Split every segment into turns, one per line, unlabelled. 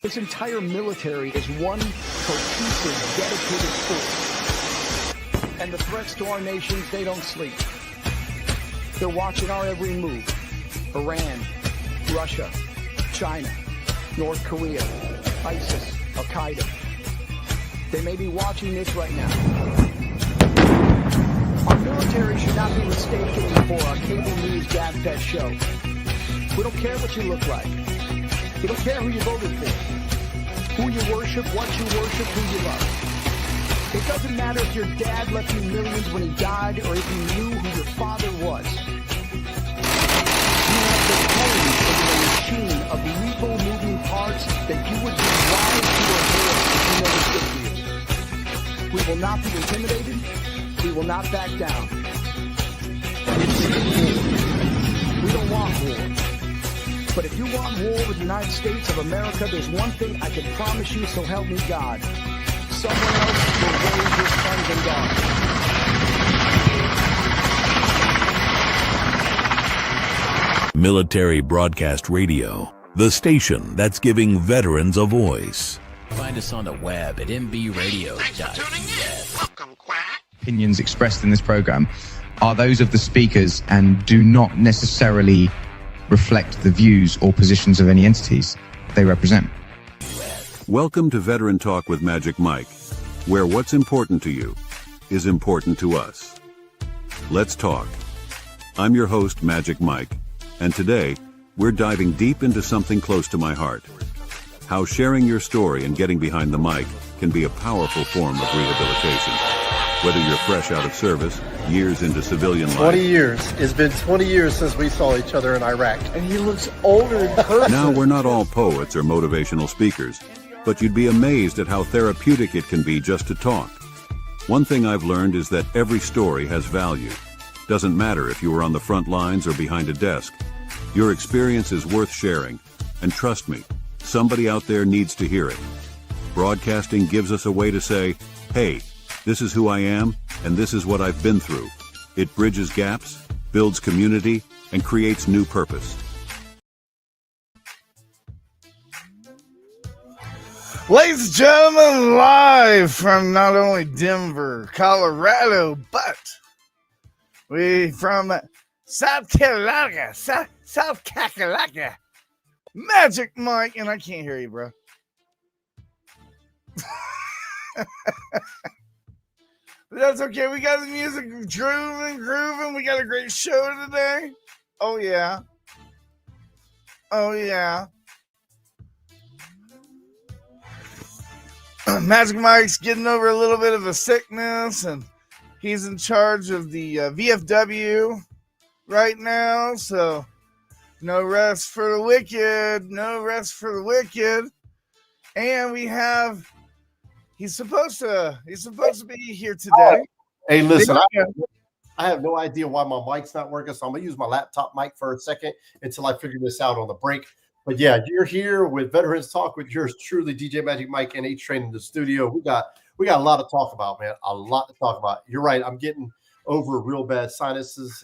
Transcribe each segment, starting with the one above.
This entire military is one cohesive, dedicated force. And the threats to our nations, they don't sleep. They're watching our every move. Iran, Russia, China, North Korea, ISIS, Al-Qaeda. They may be watching this right now. Our military should not be mistaken for a cable news gab-fed show. We don't care what you look like. We don't care who you voted for, who you worship, what you worship, who you love. It doesn't matter if your dad left you millions when he died or if you knew who your father was. You have the code of a machine of lethal moving parts that you would be wise to avoid if you never stood for you. We will not be intimidated. We will not back down. We don't want war. But if you want war with the United States of America, there's one thing I can promise you, so help me God. Someone else will raise your sons and daughters.
Military Broadcast Radio, the station that's giving veterans a voice.
Find us on the web at mbradio.us.
Welcome, Quack.
Opinions expressed in this program are those of the speakers and do not necessarily reflect the views or positions of any entities they represent.
Welcome to Veteran Talk with Magic Mike, where what's important to you is important to us. Let's talk. I'm your host, Magic Mike, and today we're diving deep into something close to my heart. How sharing your story and getting behind the mic can be a powerful form of rehabilitation. Whether you're fresh out of service, years into civilian life.
20 years. It's been 20 years since we saw each other in Iraq. And he looks older in person.
Now, we're not all poets or motivational speakers, but you'd be amazed at how therapeutic it can be just to talk. One thing I've learned is that every story has value. Doesn't matter if you were on the front lines or behind a desk. Your experience is worth sharing. And trust me, somebody out there needs to hear it. Broadcasting gives us a way to say, hey, this is who I am, and this is what I've been through. It bridges gaps, builds community, and creates new purpose.
Ladies and gentlemen, live from not only Denver, Colorado, but we from South Carolina, South Carolina, Magic Mike, and I can't hear you, bro. But that's okay. We got the music grooving. We got a great show today. Oh, yeah. Oh, yeah. Magic Mike's getting over a little bit of a sickness, and he's in charge of the VFW right now. So, no rest for the wicked. No rest for the wicked. And we have... He's supposed to be here today.
Hey, listen, I have no idea why my mic's not working, so I'm going to use my laptop mic for a second until I figure this out on the break. But yeah, you're here with Veterans Talk with yours truly, DJ Magic Mike and H-Train in the studio. We got a lot to talk about, man. A lot to talk about. You're right. I'm getting over real bad sinuses.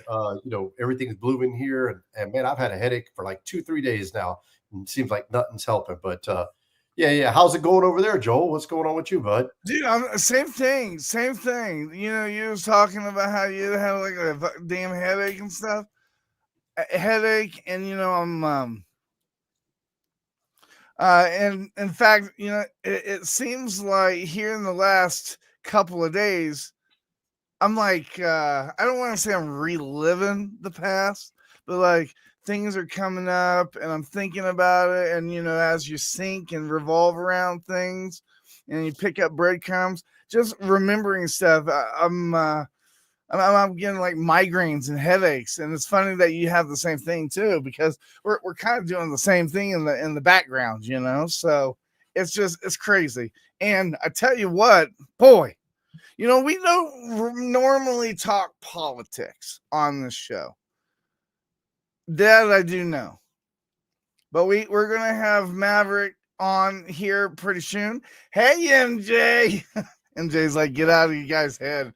Everything's blue in here. And man, I've had a headache for like 2-3 days now. And it seems like nothing's helping. But yeah. How's it going over there, Joel? What's going on with you, bud?
Dude, same thing. You know, you was talking about how you had like a damn headache and stuff. A headache, and you know, and in fact, you know, it seems like here in the last couple of days, I'm like, I don't want to say I'm reliving the past, but like things are coming up and I'm thinking about it. And, you know, as you sink and revolve around things and you pick up breadcrumbs, just remembering stuff, I'm getting like migraines and headaches. And it's funny that you have the same thing too, because we're kind of doing the same thing in the background, you know? So it's crazy. And I tell you what, boy, you know, we don't normally talk politics on this show. That I do know. But we're going to have Maverick on here pretty soon. Hey, MJ. MJ's like, get out of you guys' head.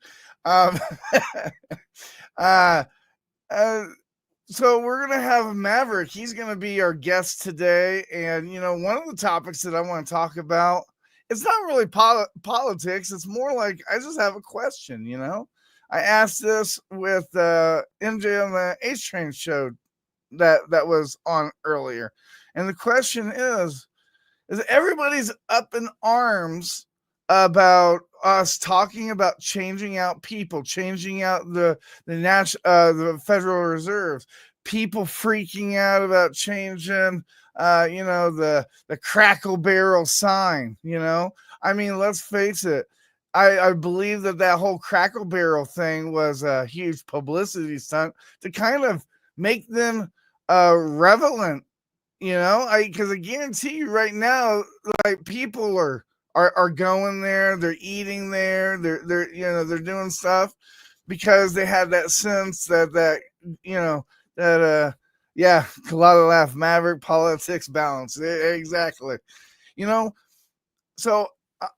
So we're gonna have Maverick. He's gonna be our guest today, and one of the topics that I want to talk about. It's not really politics. It's more like I just have a question. I asked this with MJ on the H Train show that was on earlier, and the question is everybody's up in arms about us talking about changing out people, changing out the Federal Reserve, people freaking out about changing the Crackle Barrel sign. I mean, let's face it. I believe that whole Crackle Barrel thing was a huge publicity stunt to kind of make them relevant. Because I guarantee you right now, like, people are going there, they're eating there, they're doing stuff because they had that sense that Kalala laugh, Maverick politics balance. Exactly. So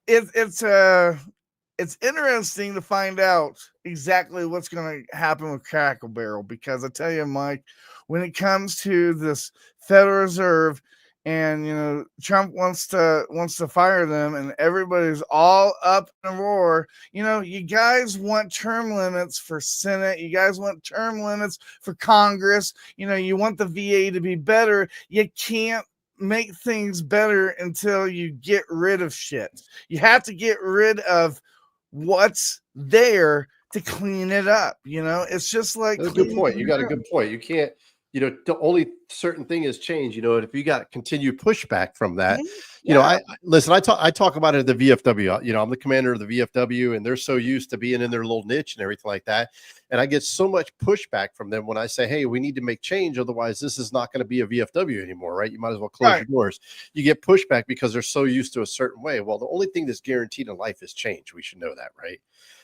it's interesting to find out exactly what's going to happen with Crackle Barrel, because I tell you, Mike, when it comes to this Federal Reserve, and Trump wants to fire them, and everybody's all up in a roar. You guys want term limits for Senate. You guys want term limits for Congress. You want the VA to be better. You can't make things better until you get rid of shit. You have to get rid of what's there to clean it up. It's just like,
that's a good point. You got a good point. You can't, the only certain thing is change, and if you got continued pushback from that, I talk about it at the VFW. I'm the commander of the VFW, and they're so used to being in their little niche and everything like that. And I get so much pushback from them when I say, hey, we need to make change. Otherwise, this is not going to be a VFW anymore, right? You might as well close your doors. You get pushback because they're so used to a certain way. Well, the only thing that's guaranteed in life is change. We should know that, right?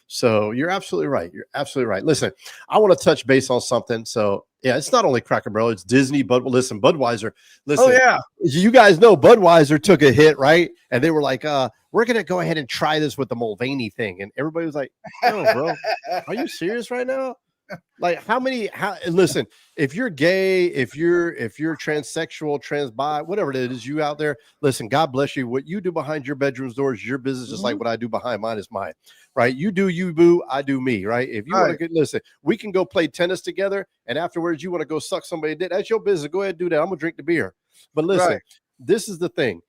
So you're absolutely right. You're absolutely right. Listen, I want to touch base on something. So yeah, it's not only Cracker Barrel, it's Disney, but listen, Budweiser. Listen, you guys know Budweiser took a hit, right? And they were like, we're going to go ahead and try this with the Mulvaney thing. And everybody was like, no, bro, are you serious right now? Like, listen, if you're gay, if you're transsexual, transbi, whatever it is, you out there, listen, God bless you. What you do behind your bedroom's door is your business, just like what I do behind mine is mine, right? You do you, boo, I do me, right? If you want to listen, we can go play tennis together, and afterwards you want to go suck somebody's dick, that's your business. Go ahead and do that. I'm gonna drink the beer. But listen, this is the thing,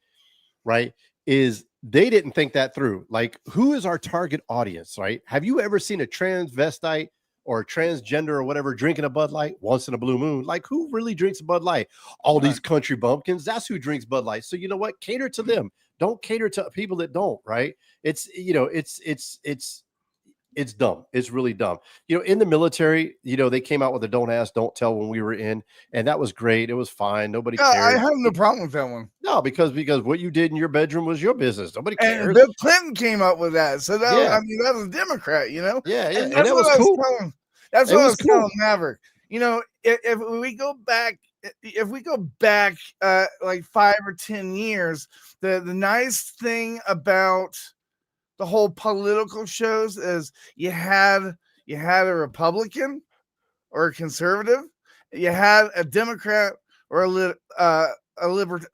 right? Is they didn't think that through. Like, who is our target audience, right? Have you ever seen a transvestite or transgender or whatever drinking a Bud Light once in a blue moon? Like, who really drinks Bud Light? All these country bumpkins, that's who drinks Bud Light. So you know what? Cater to them. Don't cater to people that don't, right? It's dumb. It's really dumb. In the military, they came out with a don't ask, don't tell when we were in, and that was great. It was fine. Nobody cared.
I have no problem with that one.
No, because what you did in your bedroom was your business. Nobody cares.
And Bill Clinton came up with that. So that that was a Democrat,
Yeah, yeah.
And that was cool. That's what I was telling Maverick. If we go back like 5 or 10 years, the nice thing about the whole political shows is you had a Republican or a conservative, you had a Democrat or a liberal,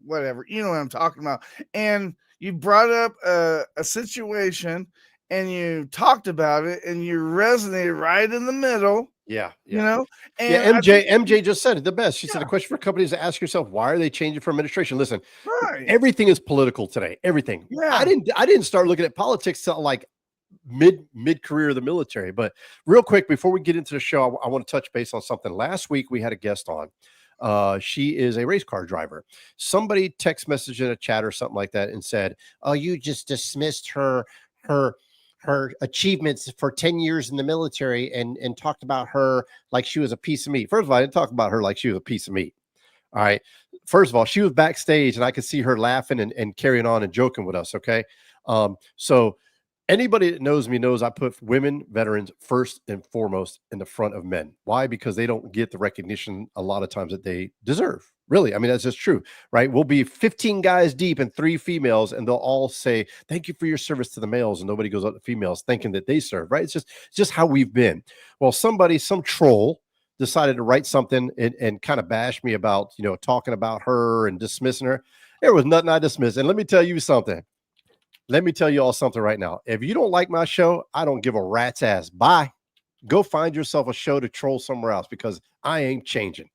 whatever, you know what I'm talking about, and you brought up a situation and you talked about it and you resonated right in the middle.
Yeah.
And
MJ just said it the best. She said, a question for companies to ask yourself, why are they changing for administration? Listen, everything is political today. Everything. Yeah. I didn't start looking at politics till like mid career of the military. But real quick, before we get into the show, I want to touch base on something. Last week we had a guest on. She is a race car driver. Somebody text messaged in a chat or something like that and said, oh, you just dismissed her achievements for 10 years in the military and talked about her like she was a piece of meat. First of all, I didn't talk about her like she was a piece of meat. All right. First of all, she was backstage and I could see her laughing and carrying on and joking with us. Okay. So anybody that knows me knows I put women veterans first and foremost in the front of men. Why? Because they don't get the recognition a lot of times that they deserve. Really. I mean, that's just true, right? We'll be 15 guys deep and 3 females, and they'll all say, thank you for your service to the males. And nobody goes up to females thinking that they serve, right? It's just how we've been. Well, some troll decided to write something and kind of bash me about, talking about her and dismissing her. There was nothing I dismissed. And let me tell you something. Let me tell you all something right now. If you don't like my show, I don't give a rat's ass. Bye. Go find yourself a show to troll somewhere else, because I ain't changing.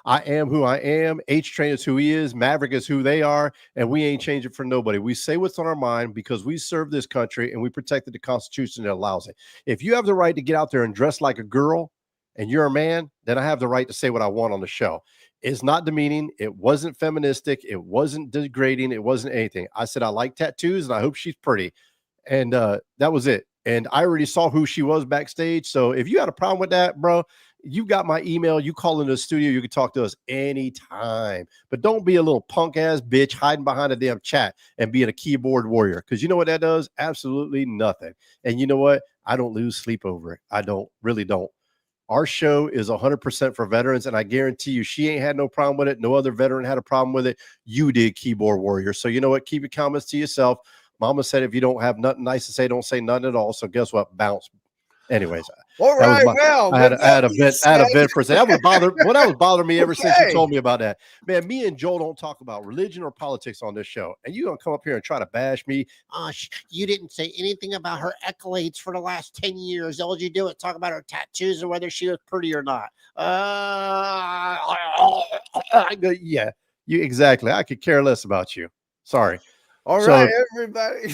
I am who I am. H-Train is who he is. Maverick is who they are. And we ain't changing for nobody. We say what's on our mind because we serve this country and we protected the Constitution that allows it. If you have the right to get out there and dress like a girl and you're a man, then I have the right to say what I want on the show. It's not demeaning. It wasn't feministic. It wasn't degrading. It wasn't anything. I said, I like tattoos and I hope she's pretty. And that was it. And I already saw who she was backstage. So if you had a problem with that, bro, you got my email. You call into the studio. You can talk to us anytime. But don't be a little punk ass bitch hiding behind a damn chat and being a keyboard warrior. Because you know what that does? Absolutely nothing. And you know what? I don't lose sleep over it. I really don't. Our show is 100% for veterans. And I guarantee you, she ain't had no problem with it. No other veteran had a problem with it. You did, keyboard warrior. So you know what? Keep your comments to yourself. Mama said, if you don't have nothing nice to say, don't say nothing at all. So guess what? Bounce. Anyways,
all right.
I had a vent for a second. That was bothering me ever since you told me about that. Man, me and Joel don't talk about religion or politics on this show. And you're going to come up here and try to bash me.
You didn't say anything about her accolades for the last 10 years. All you do is talk about her tattoos and whether she was pretty or not.
Yeah, exactly. I could care less about you. Sorry.
All right, everybody.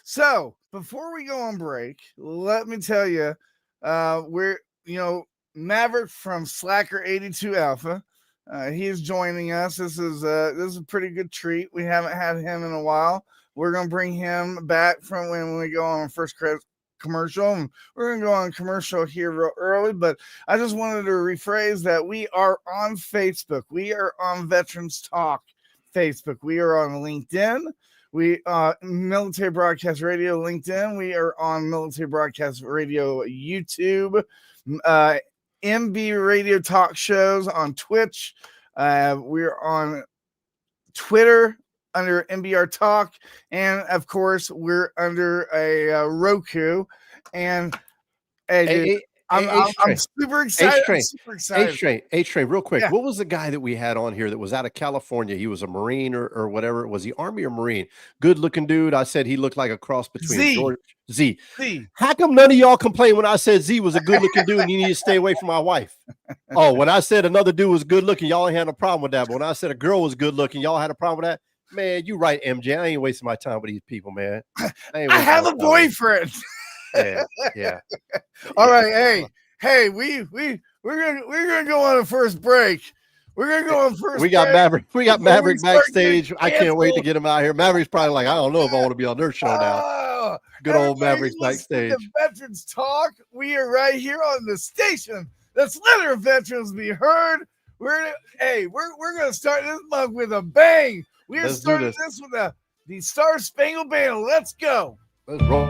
So before we go on break, let me tell you, we're, Maverick from Slacker92 Alpha. He is joining us. This is a pretty good treat. We haven't had him in a while. We're going to bring him back from when we go on first commercial. And we're going to go on commercial here real early, but I just wanted to rephrase that we are on Facebook. We are on Veterans Talk Facebook. We are on LinkedIn. We Military Broadcast Radio LinkedIn. We are on Military Broadcast Radio YouTube. MB Radio Talk Shows on Twitch. We're on Twitter under MBR Talk, and of course we're under a Roku. And I'm super excited.
H-Train, real quick.
Yeah.
What was the guy that we had on here that was out of California? He was a Marine or whatever. Was he Army or Marine? Good looking dude. I said he looked like a cross between Z. How come none of y'all complained when I said Z was a good looking dude and you need to stay away from my wife? Oh, when I said another dude was good looking, y'all ain't had no problem with that. But when I said a girl was good looking, y'all had a problem with that? Man, you right, MJ. I ain't wasting my time with these people, man.
I have a boyfriend.
Yeah.
All right, hey, we're gonna go on a first break. We're gonna go on first.
We got Maverick backstage. I can't wait to get him out here. Maverick's probably like, I don't know if I want to be on their show now. Good old Maverick's backstage.
Veterans Talk. We are right here on the station that's let our veterans be heard. We're gonna start this month with a bang. We are starting this with the Star Spangled Banner. Let's go.
Let's roll.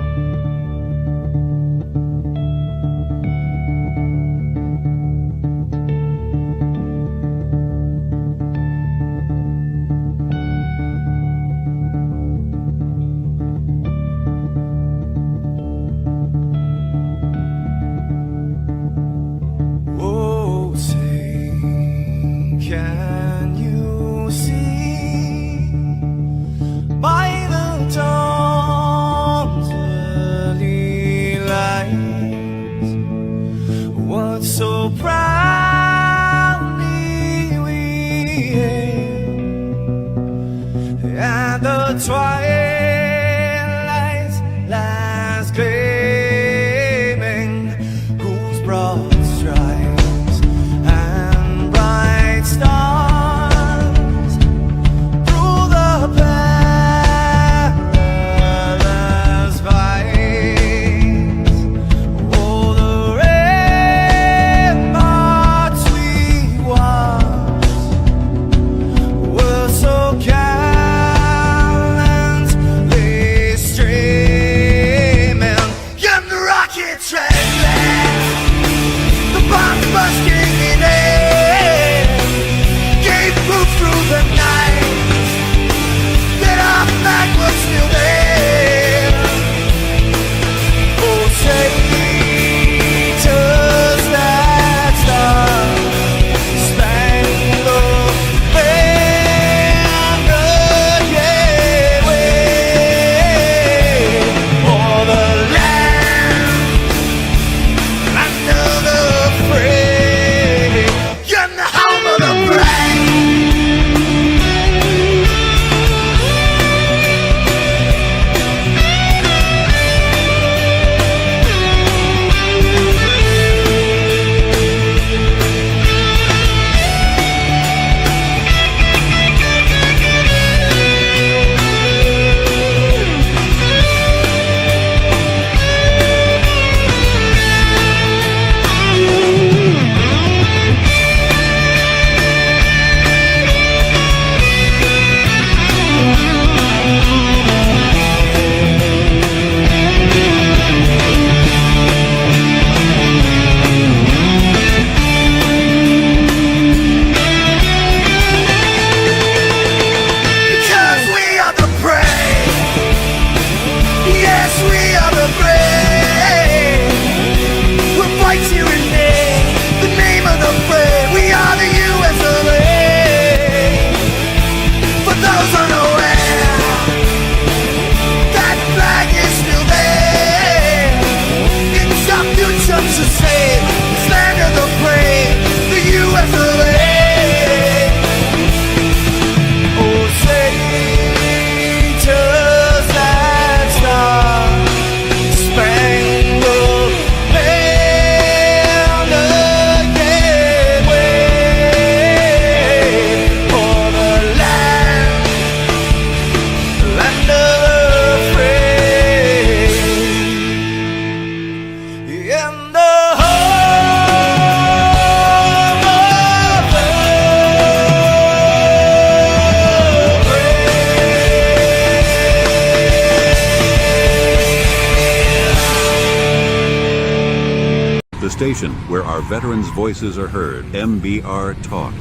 station where our veterans' voices are heard. MBR Talk.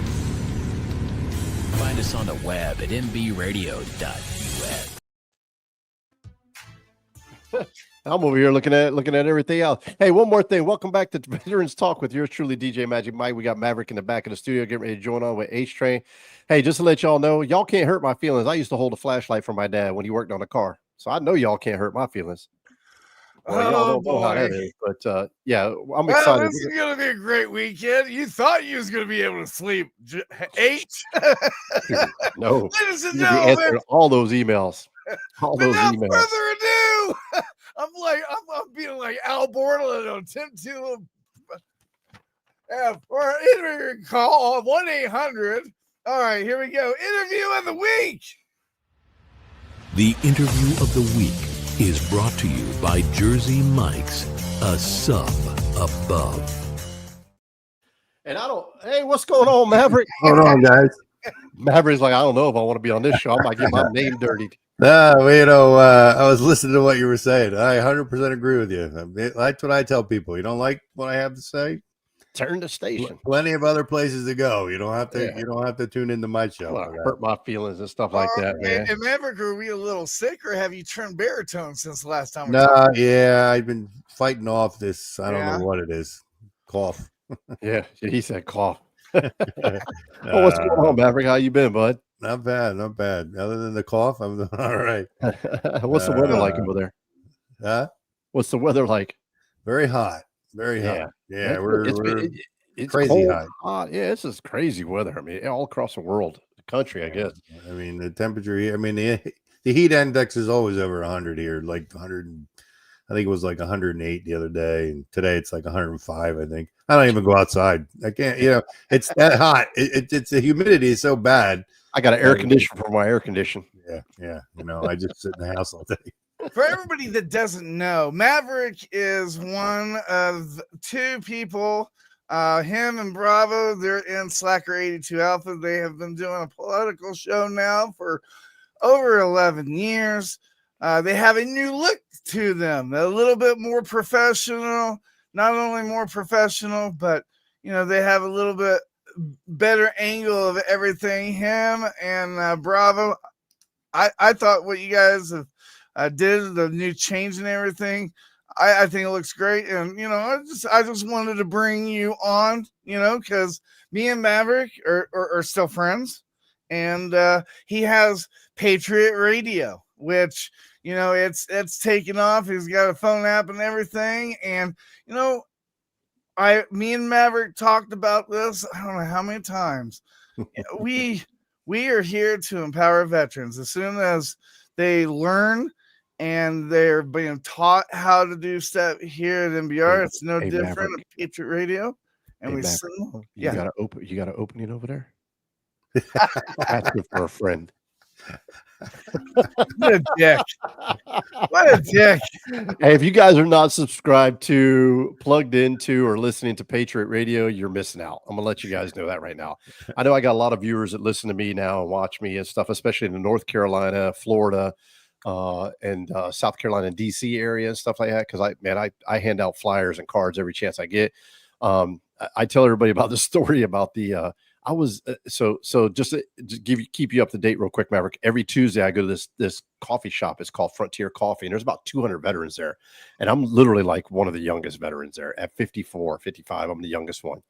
Find us on the web at mbradio.us.
I'm over here looking at everything else. Hey, one more thing. Welcome back to Veterans Talk with yours truly, DJ Magic Mike. We got Maverick in the back of the studio getting ready to join on with H-Train. Hey, just to let y'all know, y'all can't hurt my feelings. I used to hold a flashlight for my dad when he worked on a car. So I know y'all can't hurt my feelings. Well, y'all don't know how that is, but yeah, I'm excited.
This is going to be a great weekend. You thought you was going to be able to sleep. H?
No.
Ladies and
You'll be
gentlemen.
answering all those emails. All those
Without
emails.
further ado, I'm being like Al Borland on Tim to for an interview call 1-800. All right, here we go. Interview of the week.
The interview of the week is brought to you by Jersey Mike's, a sub above.
And hey, what's going on, Maverick?
What's going on, guys?
Maverick's like, I don't know if I want to be on this show. I might get my name dirtied.
No, I was listening to what you were saying. I 100% agree with you. That's what I tell people. You don't like what I have to say?
Turn the station.
Plenty of other places to go. You don't have to.
Yeah.
You don't have to tune into my show.
Well, hurt my feelings and stuff like that, man.
And Maverick, are we a little sick, or have you turned baritone since the last time?
No, yeah, I've been fighting off this. I don't know what it is. Cough.
Yeah, he said cough. What's going on, Maverick? How you been, bud?
Not bad, not bad. Other than the cough, I'm doing all right.
What's the weather like over there?
Huh?
What's the weather like?
Very hot. Very hot. Yeah,
it's
crazy
cold,
hot.
Yeah, it's just crazy weather. I mean, all across the world, the country, I guess.
I mean, the temperature. I mean, the heat index is always over 100 here, like 100. I think it was like 108 the other day, and today it's like 105. I think I don't even go outside. I can't. It's that hot. It's the humidity is so bad.
I got an air conditioner for my air condition.
Yeah. I just sit in the house all day.
For everybody that doesn't know, Maverick is one of two people. Him and Bravo, they're in Slacker92 Alpha. They have been doing a political show now for over 11 years. They have a new look to them, a little bit more professional. Not only more professional, but they have a little bit better angle of everything. Him and Bravo. I thought what you guys have did, the new change and everything, I think it looks great. And I just wanted to bring you on, because me and Maverick are still friends, and he has Patriot Radio, which it's taken off. He's got a phone app and everything, and me and Maverick talked about this I don't know how many times. we are here to empower veterans. As soon as they learn and they're being taught how to do stuff here at MBR, it's no different at Patriot Radio. And
you got to open it over there. That's good for a friend.
What a dick. What a dick.
Hey, if you guys are not subscribed to, plugged into, or listening to Patriot Radio, you're missing out. I'm gonna let you guys know that right now. I know I got a lot of viewers that listen to me now and watch me and stuff, especially in the North Carolina, Florida, and South Carolina and DC area and stuff like that. Because I hand out flyers and cards every chance I get. I tell everybody about the story about the I was so just to keep you up to date real quick, Maverick. Every Tuesday I go to this coffee shop. It's called Frontier Coffee, and there's about 200 veterans there. And I'm literally like one of the youngest veterans there at 54, 55. I'm the youngest one.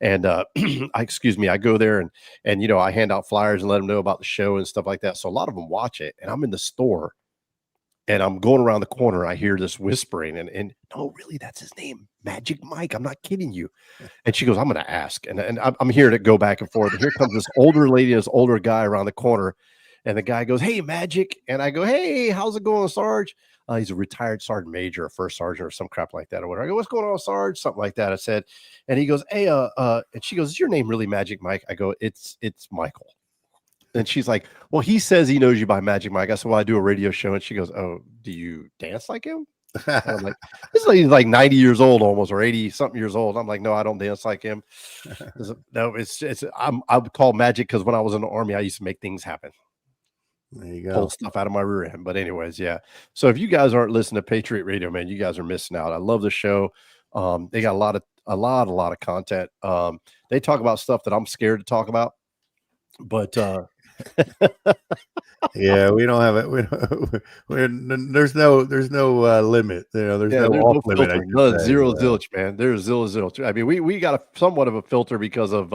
And I go there and I hand out flyers and let them know about the show and stuff like that. So a lot of them watch it, and I'm in the store. And I'm going around the corner. I hear this whispering, and no, really, that's his name, Magic Mike. I'm not kidding you. And she goes, I'm going to ask. And I'm hearing it go back and forth. And here comes this older lady, this older guy around the corner. And the guy goes, hey, Magic. And I go, hey, how's it going, Sarge? He's a retired sergeant major or first sergeant or some crap like that. Or whatever. I go, what's going on, Sarge? Something like that. I said, and he goes, hey, and she goes, is your name really Magic Mike? I go, it's Michael. And she's like, well, he says he knows you by Magic Mike. I said, well, I do a radio show. And she goes, oh, do you dance like him? And I'm like, this lady's like 90 years old almost, or 80 something years old. I'm like, no, I don't dance like him. No, I would call magic because when I was in the Army, I used to make things happen.
There you go.
Pull stuff out of my rear end. But anyways, yeah. So if you guys aren't listening to Patriot Radio, man, you guys are missing out. I love the show. They got a lot of
a lot of content. They talk about stuff that I'm scared to talk about, but
yeah, we don't have it. There's no limit. There's
yeah,
no
there's no
off limit. I
filter,
should
none,
say.
zero zilch, man. There's zilch. I mean, we got somewhat of a filter because of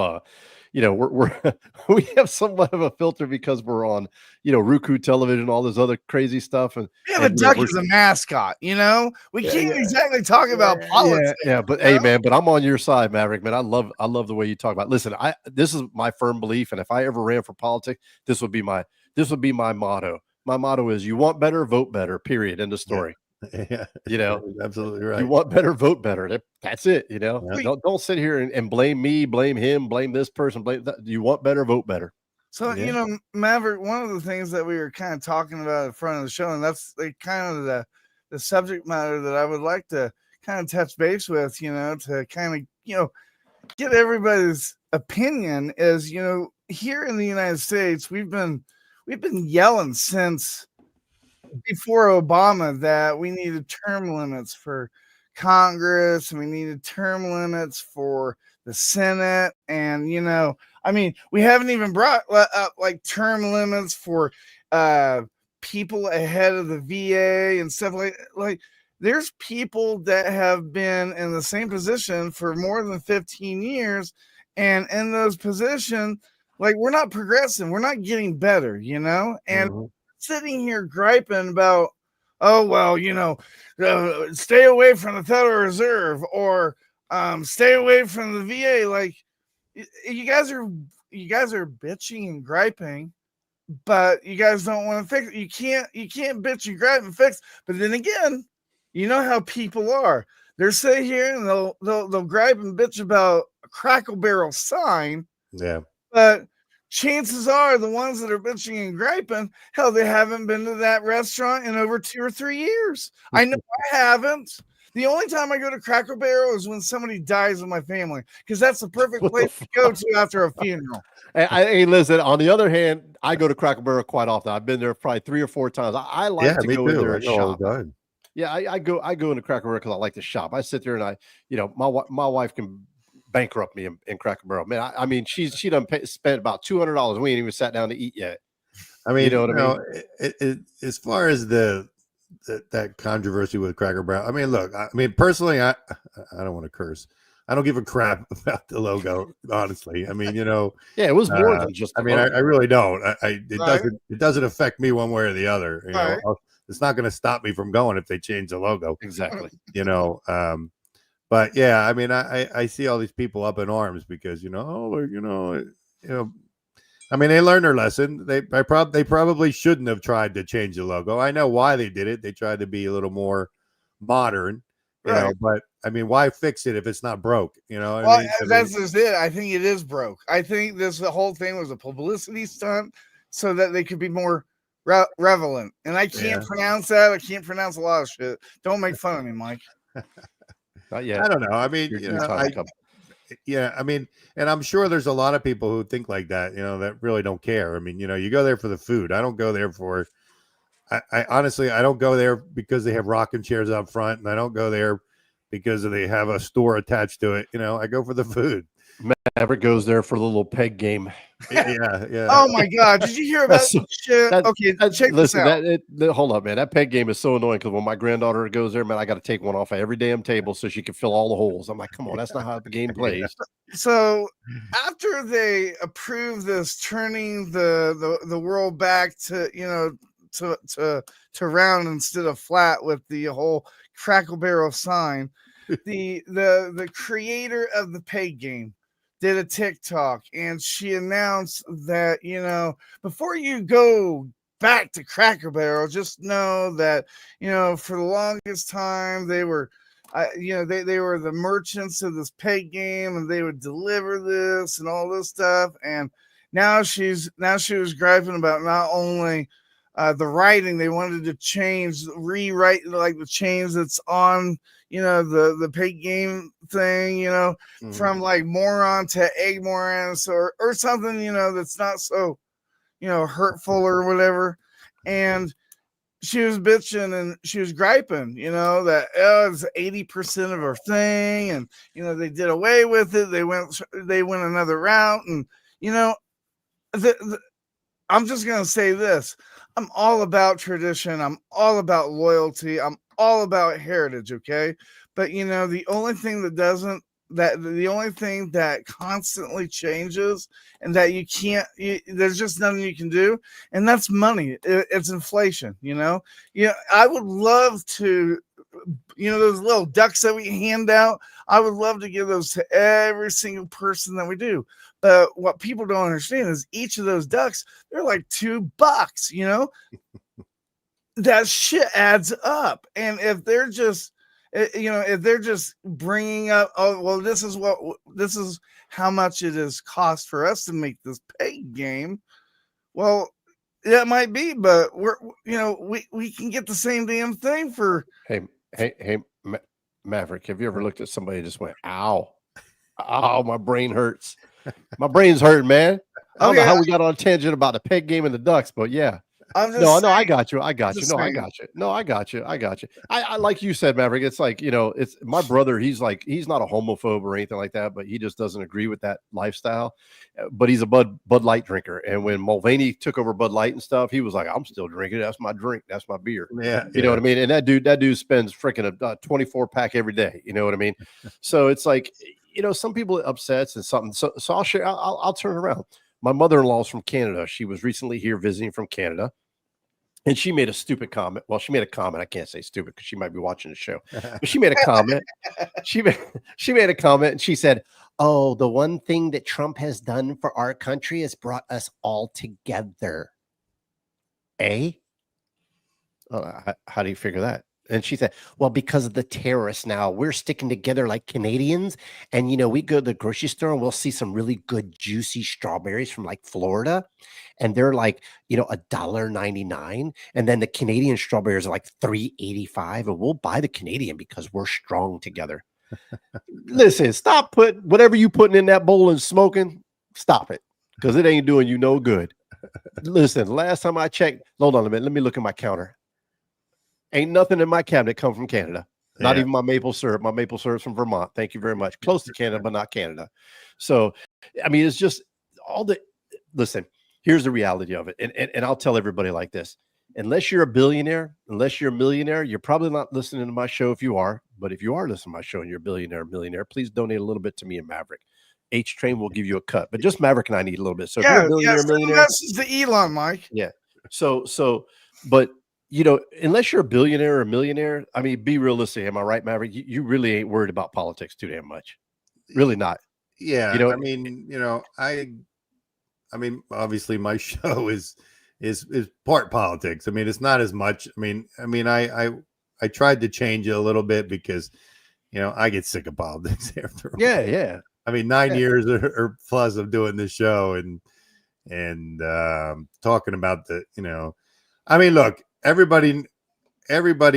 we're we have somewhat of a filter because we're on Roku television, all this other crazy stuff, and
we have a duck as a mascot. We can't exactly talk about politics.
Yeah. But hey, man, but I'm on your side, Maverick, man. I love the way you talk about. Listen, this is my firm belief, and if I ever ran for politics, this would be my motto. My motto is: you want better, vote better. Period. End of story.
Yeah, absolutely right.
You want better, vote better. That's it.
Yeah.
Don't sit here and blame me, blame him, blame this person, blame that. You want better, vote better.
So Maverick, one of the things that we were kind of talking about in front of the show, and that's kind of the subject matter that I would like to kind of touch base with, to kind of get everybody's opinion is, here in the United States, we've been yelling since before Obama that we needed term limits for Congress and we needed term limits for the Senate. And, we haven't even brought up like term limits for people ahead of the VA and stuff like there's people that have been in the same position for more than 15 years. And in those positions, like we're not progressing, we're not getting better, and sitting here griping about, stay away from the Federal Reserve or stay away from the VA. Like you guys are bitching and griping, but you guys don't want to fix it. You can't bitch and gripe and fix. But then again, you know how people are. They're sitting here and they'll gripe and bitch about a Crackle Barrel sign.
Yeah.
But chances are the ones that are bitching and griping, hell, they haven't been to that restaurant in over 2 or 3 years. I know I haven't. The only time I go to Cracker Barrel is when somebody dies in my family, because that's the perfect place to go to after a funeral.
Hey, listen, on the other hand, I go to Cracker Barrel quite often. I've been there probably 3 or 4 times. I like to go in there and shop. Yeah, I go into Cracker Barrel because I like to shop. I sit there and my wife can bankrupt me in Cracker Barrel. Man, I mean, she done spent about $200. We ain't even sat down to eat yet.
I mean, as far as that controversy with Cracker Barrel, I mean, look, personally, I don't want to curse. I don't give a crap about the logo, honestly. I mean, yeah,
it was more than just.
I really don't. It doesn't affect me one way or the other. It's not going to stop me from going if they change the logo.
Exactly.
But yeah, I mean, I see all these people up in arms because they learned their lesson. They probably shouldn't have tried to change the logo. I know why they did it. They tried to be a little more modern, but I mean, why fix it if it's not broke?
That's just it. I think it is broke. I think the whole thing was a publicity stunt so that they could be more relevant. And I can't pronounce that. I can't pronounce a lot of shit. Don't make fun of me, Mike.
Not yet.
I don't know. I mean, I mean, and I'm sure there's a lot of people who think like that, that really don't care. I mean, you go there for the food. I don't go there for, I honestly, I don't go there because they have rocking chairs out front, and I don't go there because they have a store attached to it. I go for the food.
Maverick goes there for the little peg game.
Yeah.
Oh my God! Did you hear about that shit? Okay, check this out.
Hold up, man. That peg game is so annoying because when my granddaughter goes there, man, I got to take one off of every damn table so she can fill all the holes. I'm like, come on, that's not how the game plays.
So after they approve this, turning the world back to to round instead of flat with the whole Crackle Barrel sign, the creator of the peg game did a TikTok, and she announced that, before you go back to Cracker Barrel, just know that, for the longest time they were, they were the merchants of this peg game, and they would deliver this and all this stuff. And now she was griping about not only the writing, they wanted to rewrite like the change that's on, the pig game thing, from like moron to egg morons or something, that's not so, hurtful or whatever. And she was bitching and she was griping, that it's 80% of her thing, and they did away with it. They went another route, and I'm just gonna say this: I'm all about tradition. I'm all about loyalty. I'm all about heritage. Okay, but the only thing that constantly changes and that you can't, there's just nothing you can do, and that's money. It's inflation. I would love to, those little ducks that we hand out, I would love to give those to every single person that we do. But what people don't understand is each of those ducks, they're like $2. That shit adds up. And if they're just bringing up, oh, well, this is how much it is cost for us to make this peg game. Well, that might be, but we can get the same damn thing for.
Hey, Maverick, have you ever looked at somebody and just went, ow, my brain hurts. My brain's hurting, man. I don't know how we got on a tangent about the peg game and the ducks, but yeah. No, I got you. No, I got you. I like you said, Maverick. It's like, it's my brother. He's not a homophobe or anything like that, but he just doesn't agree with that lifestyle. But he's a Bud Light drinker. And when Mulvaney took over Bud Light and stuff, he was like, I'm still drinking. That's my drink. That's my beer.
Yeah.
You know what I mean? And that dude spends freaking a 24 pack every day. You know what I mean? So it's like, some people it upsets and something. So I'll share. I'll turn around. My mother-in-law's from Canada. She was recently here visiting from Canada. And she made a stupid comment. Well, she made a comment. I can't say stupid because she might be watching the show. But she made a comment. She made a comment and she said, "Oh, the one thing that Trump has done for our country has brought us all together." How do you figure that? And she said, well, because of the terrorists now, we're sticking together like Canadians. And, we go to the grocery store and we'll see some really good, juicy strawberries from like Florida. And they're like, $1.99. And then the Canadian strawberries are like $3.85. And we'll buy the Canadian because we're strong together. Listen, stop whatever you putting in that bowl and smoking. Stop it. Because it ain't doing you no good. Listen, last time I checked, hold on a minute. Let me look at my counter. Ain't nothing in my cabinet come from Canada. Not even my maple syrup. My maple syrup's from Vermont. Thank you very much. Close to Canada, but not Canada. So, I mean, it's just listen, here's the reality of it. And I'll tell everybody like this. Unless you're a billionaire, unless you're a millionaire, you're probably not listening to my show if you are. But if you are listening to my show and you're a billionaire or millionaire, please donate a little bit to me and Maverick. H-Train will give you a cut. But just Maverick and I need a little bit. So if you're a billionaire, millionaire.
That's the Elon, Mike.
Yeah. But unless you're a billionaire or a millionaire, I mean, be realistic. Am I right, Maverick? You really ain't worried about politics too damn much. Really not.
Yeah. I mean, obviously my show is part politics. I mean, it's not as much. I tried to change it a little bit because, I get sick of politics after a while.
Yeah.
I mean, 9 years or plus of doing this show and talking about look, everybody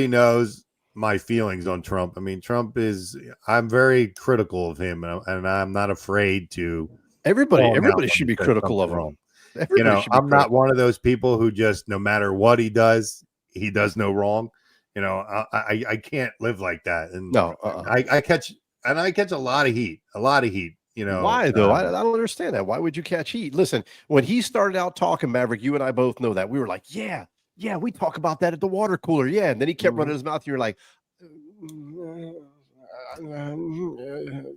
knows my feelings on Trump. I mean, I'm very critical of him and I'm not afraid to.
Everybody should be critical of him.
I'm not one of those people who just, no matter what he does no wrong. I can't live like that. And I catch a lot of heat.
Why though? I don't understand that. Why would you catch heat? Listen, when he started out talking, Maverick, you and I both know that we were like, yeah, we talk about that at the water cooler. Yeah. And then he kept running his mouth. And you're like,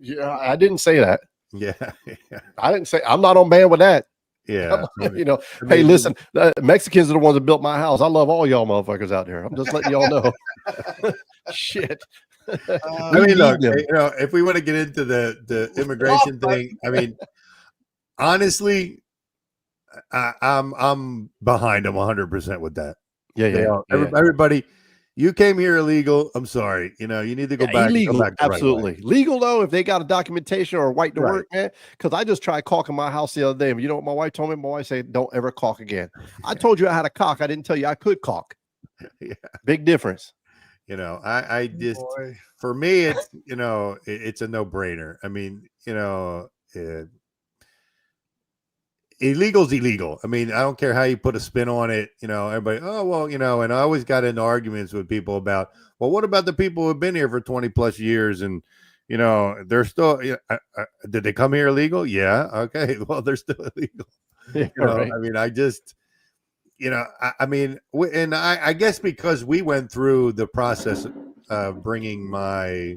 yeah, I didn't say that.
Yeah.
I didn't say, I'm not on band with that.
Yeah.
Hey, listen, Mexicans are the ones that built my house. I love all y'all motherfuckers out there. I'm just letting y'all know. Shit.
Look, if we want to get into the immigration thing, I mean, honestly, I'm behind them 100% with that.
Yeah.
Everybody, you came here illegal. I'm sorry. You need to go back.
Illegal,
go back
absolutely. Right, legal though, if they got a documentation or a right to work, man. Because I just tried caulking my house the other day. And you know what my wife told me? My wife said, "Don't ever caulk again." I told you I had a caulk. I didn't tell you I could caulk.
Yeah.
Big difference.
I just, for me, it's it's a no-brainer. I mean, illegal's illegal. I mean, I don't care how you put a spin on it. Everybody, oh, well, and I always got into arguments with people about, well, what about the people who've been here for 20 plus years and, they're still, did they come here illegal? Yeah. Okay. Well, they're still illegal.
Yeah, right.
I mean, I just, I guess because we went through the process of bringing my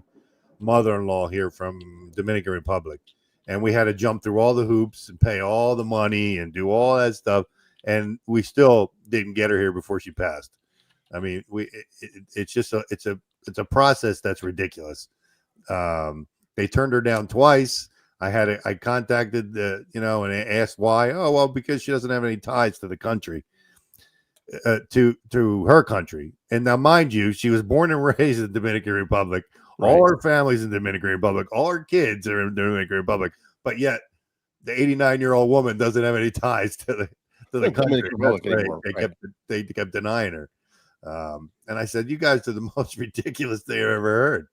mother-in-law here from Dominican Republic, and we had to jump through all the hoops and pay all the money and do all that stuff, and we still didn't get her here before she passed. I mean, it's a process that's ridiculous. They turned her down twice. I contacted and I asked why. Oh, well, because she doesn't have any ties to the country, to her country. And now, mind you, she was born and raised in the Dominican Republic.
Right.
All her family's in the Dominican Republic. All her kids are in the Dominican Republic. But yet, the 89-year-old woman doesn't have any ties to the country. They kept denying her. And I said, you guys are the most ridiculous thing I've ever heard.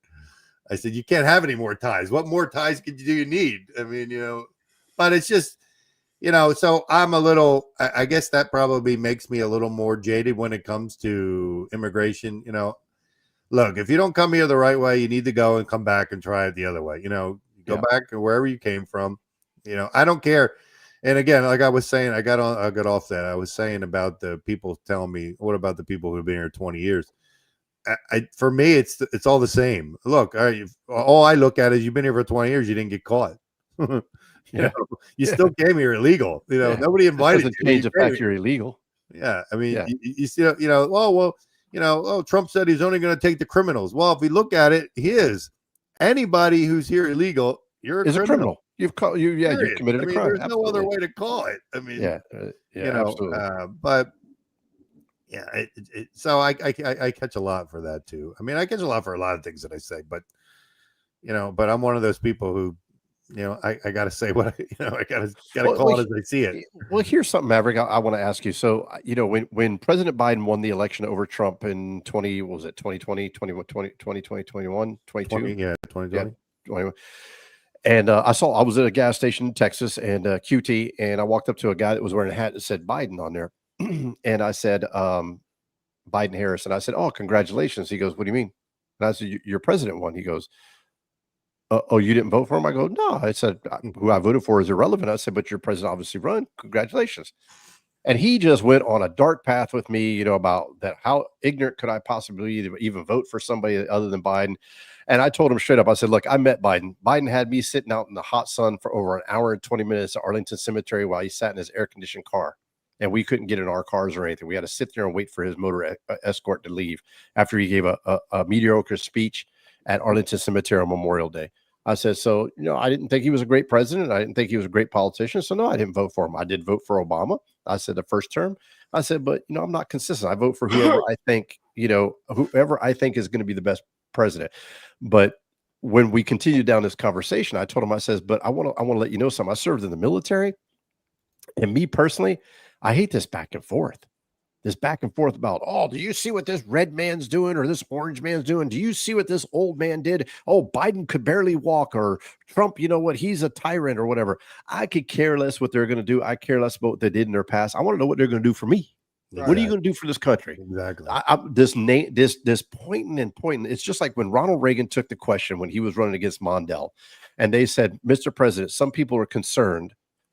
I said, you can't have any more ties. What more ties do you need? I mean, but it's just, so I'm a little, I guess that probably makes me a little more jaded when it comes to immigration. Look, if you don't come here the right way, you need to go and come back and try it the other way. Go back to wherever you came from. I don't care. And again, like I was saying, I got off that. I was saying about the people telling me, what about the people who've been here 20 years? For me, it's all the same. Look, all I look at is you've been here for 20 years. You didn't get caught. You still came here illegal. Nobody invited you.
Doesn't change the fact you're illegal.
Yeah, I mean, you still, Trump said he's only going to take the criminals. Well, if we look at it, he is. Anybody who's here illegal, you're a criminal.
You've committed a crime.
There's no other way to call it. I mean, but. Yeah, so I catch a lot for that too. I mean, I catch a lot for a lot of things that I say, but but I'm one of those people who, I got to say what I got to call it as I see it.
Well, here's something, Maverick. I want to ask you. So, when President Biden won the election over Trump in 2020, 2021, 22?
Yeah, 2020.
21. And I was at a gas station in Texas and QT, and I walked up to a guy that was wearing a hat that said Biden on there. And I said, Biden Harris. And I said, oh, congratulations. He goes, what do you mean? And I said, your president won. He goes, oh, you didn't vote for him? I go, no. I said, who I voted for is irrelevant. I said, but your president obviously run. Congratulations. And he just went on a dark path with me, about that. How ignorant could I possibly even vote for somebody other than Biden? And I told him straight up, I said, look, I met Biden. Biden had me sitting out in the hot sun for over an hour and 20 minutes at Arlington Cemetery while he sat in his air-conditioned car. And we couldn't get in our cars or anything. We had to sit there and wait for his motor escort to leave after he gave a mediocre speech at Arlington Cemetery on Memorial Day. I said, so, I didn't think he was a great president. I didn't think he was a great politician. So, no, I didn't vote for him. I did vote for Obama. I said the first term. I said, but, I'm not consistent. I vote for whoever I think, whoever I think is going to be the best president. But when we continued down this conversation, I told him, I says, but I want to let you know something. I served in the military. And me personally, I hate this back and forth about, oh, do you see what this red man's doing or this orange man's doing? Do you see what this old man did? Oh, Biden could barely walk, or Trump, he's a tyrant or whatever. I could care less what they're going to do. I care less about what they did in their past. I want to know what they're going to do for me. Right. What are you going to do for this country?
Exactly.
This pointing and pointing. It's just like when Ronald Reagan took the question when he was running against Mondale, and they said, Mr. President, some people are concerned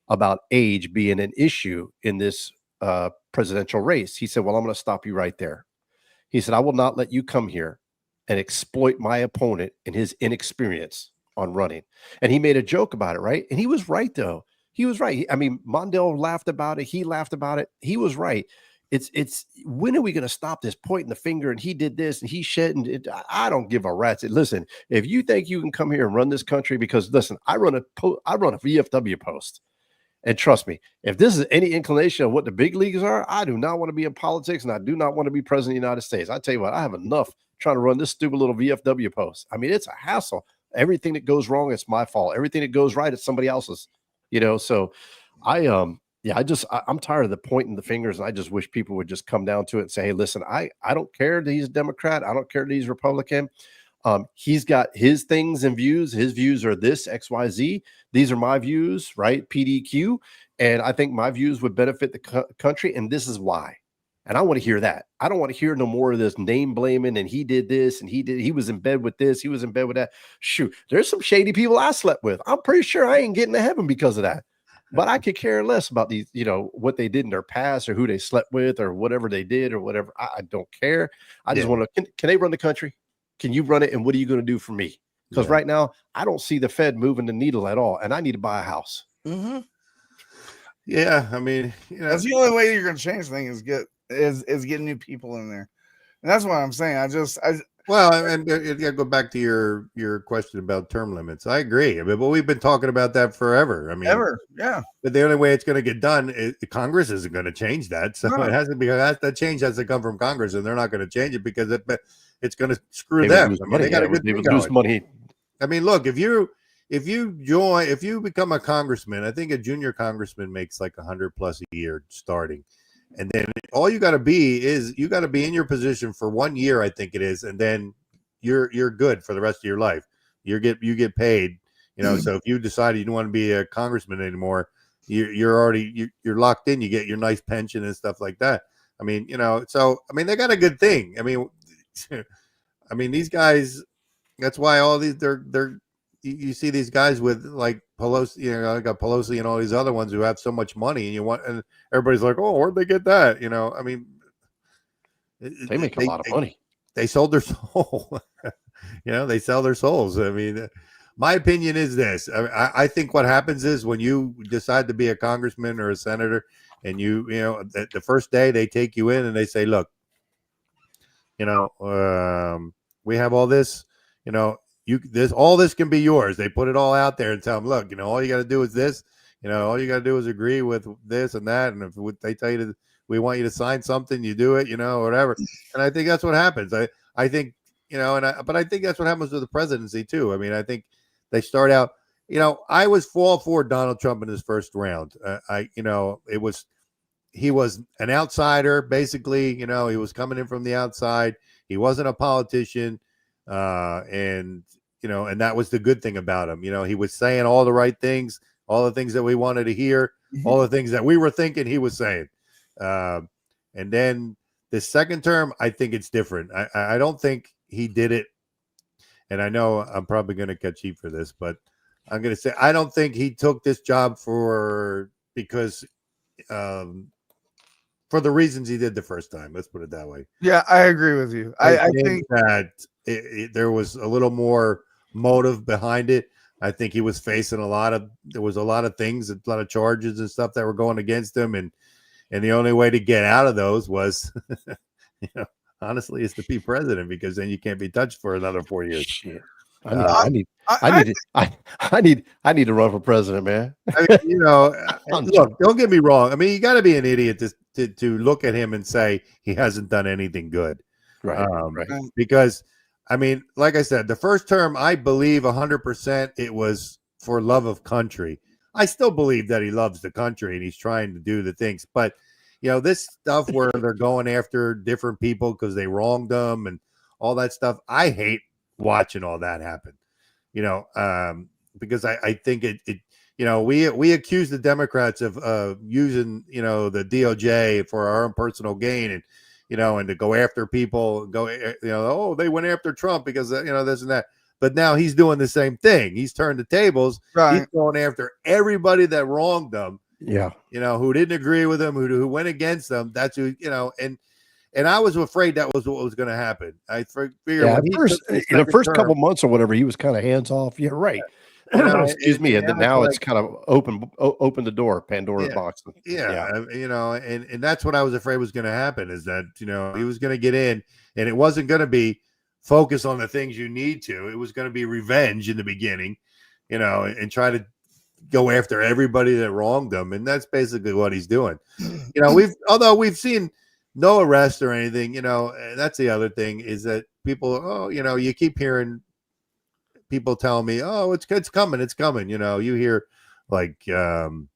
about age being an issue in this presidential race. He said, well, I'm going to stop you right there. He said, I will not let you come here and exploit my opponent and his inexperience on running. And he made a joke about it, right? And he was right, though. He was right. I mean, Mondale laughed about it. He laughed about it. He was right. It's when are we going to stop this pointing the finger and he did this and he shed and I don't give a rat's. Listen, if you think you can come here and run this country, because listen, I run a VFW post. And trust me, if this is any inclination of what the big leagues are, I do not want to be in politics and I do not want to be president of the United States. I tell you what, I have enough trying to run this stupid little VFW post. I mean, it's a hassle. Everything that goes wrong, it's my fault. Everything that goes right, it's somebody else's, So I'm tired of the pointing the fingers, and I just wish people would just come down to it and say, hey, listen, I don't care that he's a Democrat. I don't care that he's Republican. He's got his things and views. His views are this XYZ. These are my views, right? PDQ. And I think my views would benefit the country. And this is why. And I want to hear that. I don't want to hear no more of this name blaming and he did this and he was in bed with this. He was in bed with that. Shoot, there's some shady people I slept with. I'm pretty sure I ain't getting to heaven because of that. But I could care less about these, what they did in their past or who they slept with or whatever they did or whatever. I don't care. I just want to, can they run the country? Can you run it? And what are you going to do for me? Because right now I don't see the Fed moving the needle at all. And I need to buy a house.
Mm-hmm.
Yeah. I mean,
that's the only way you're going to change things is getting new people in there. And that's what I'm saying.
Well, and you got to go back to your question about term limits. I agree. I mean, but we've been talking about that forever. I mean,
yeah.
But the only way it's going to get done is Congress isn't going to change that. So it has to be that change has to come from Congress, and they're not going to change it because it's going to screw them. I mean, they got a good thing
lose money.
I mean, look, if you become a congressman, I think a junior congressman makes like $100+ a year starting. And then all you got to be in your position for 1 year, I think it is, and then you're good for the rest of your life. You get paid, So if you decide you don't want to be a congressman anymore, you're locked in. You get your nice pension and stuff like that. I mean, so I mean they got a good thing. I mean, these guys. That's why all these they're. You see these guys with like Pelosi, I got Pelosi and all these other ones who have so much money, and everybody's like, oh, where'd they get that? I mean,
they make a lot of money.
They sold their soul. They sell their souls. I mean, my opinion is this. I think what happens is when you decide to be a congressman or a senator, and the first day they take you in and they say, look, we have all this, all this can be yours. They put it all out there and tell them, look, all you got to do is this, all you got to do is agree with this and that. And if they tell you we want you to sign something, you do it, or whatever. And I think that's what happens. I think, but I think that's what happens with the presidency too. I mean, I think they start out, I was all for Donald Trump in his first round. He was an outsider, basically, he was coming in from the outside. He wasn't a politician. And that was the good thing about him. He was saying all the right things, all the things that we wanted to hear, all the things that we were thinking he was saying. And then the second term, I think it's different. I don't think he did it. And I know I'm probably going to catch heat for this, but I'm going to say, I don't think he took this job because for the reasons he did the first time. Let's put it that way.
Yeah, I agree with you. I think
that there was a little more motive behind it. I think he was facing there was a lot of things, a lot of charges and stuff that were going against him. And the only way to get out of those was, honestly, is to be president, because then you can't be touched for another 4 years.
I need to run for president, man.
I mean, look, don't get me wrong. I mean, you got to be an idiot to look at him and say he hasn't done anything good.
Right.
Right. Because, I mean, like I said, the first term, I believe 100% it was for love of country. I still believe that he loves the country and he's trying to do the things. But, this stuff where they're going after different people because they wronged them and all that stuff, I hate watching all that happen. Because I think we accuse the Democrats of using, the DOJ for our own personal gain and, and to go after people, oh, they went after Trump because, this and that. But now he's doing the same thing. He's turned the tables.
Right.
He's going after everybody that wronged them.
Yeah.
Who didn't agree with him, who went against them. That's who, and I was afraid that was what was going to happen. I figured
the first couple months or whatever, he was kind of hands off. Yeah, right. Excuse me. And then now it's kind of open the door, Pandora's box.
Yeah. And that's what I was afraid was going to happen, is that, he was going to get in and it wasn't going to be focus on the things you need to. It was going to be revenge in the beginning, and try to go after everybody that wronged them. And that's basically what he's doing. Although we've seen no arrest or anything, that's the other thing, is that people, you keep hearing people tell me, oh, it's coming. You hear like
the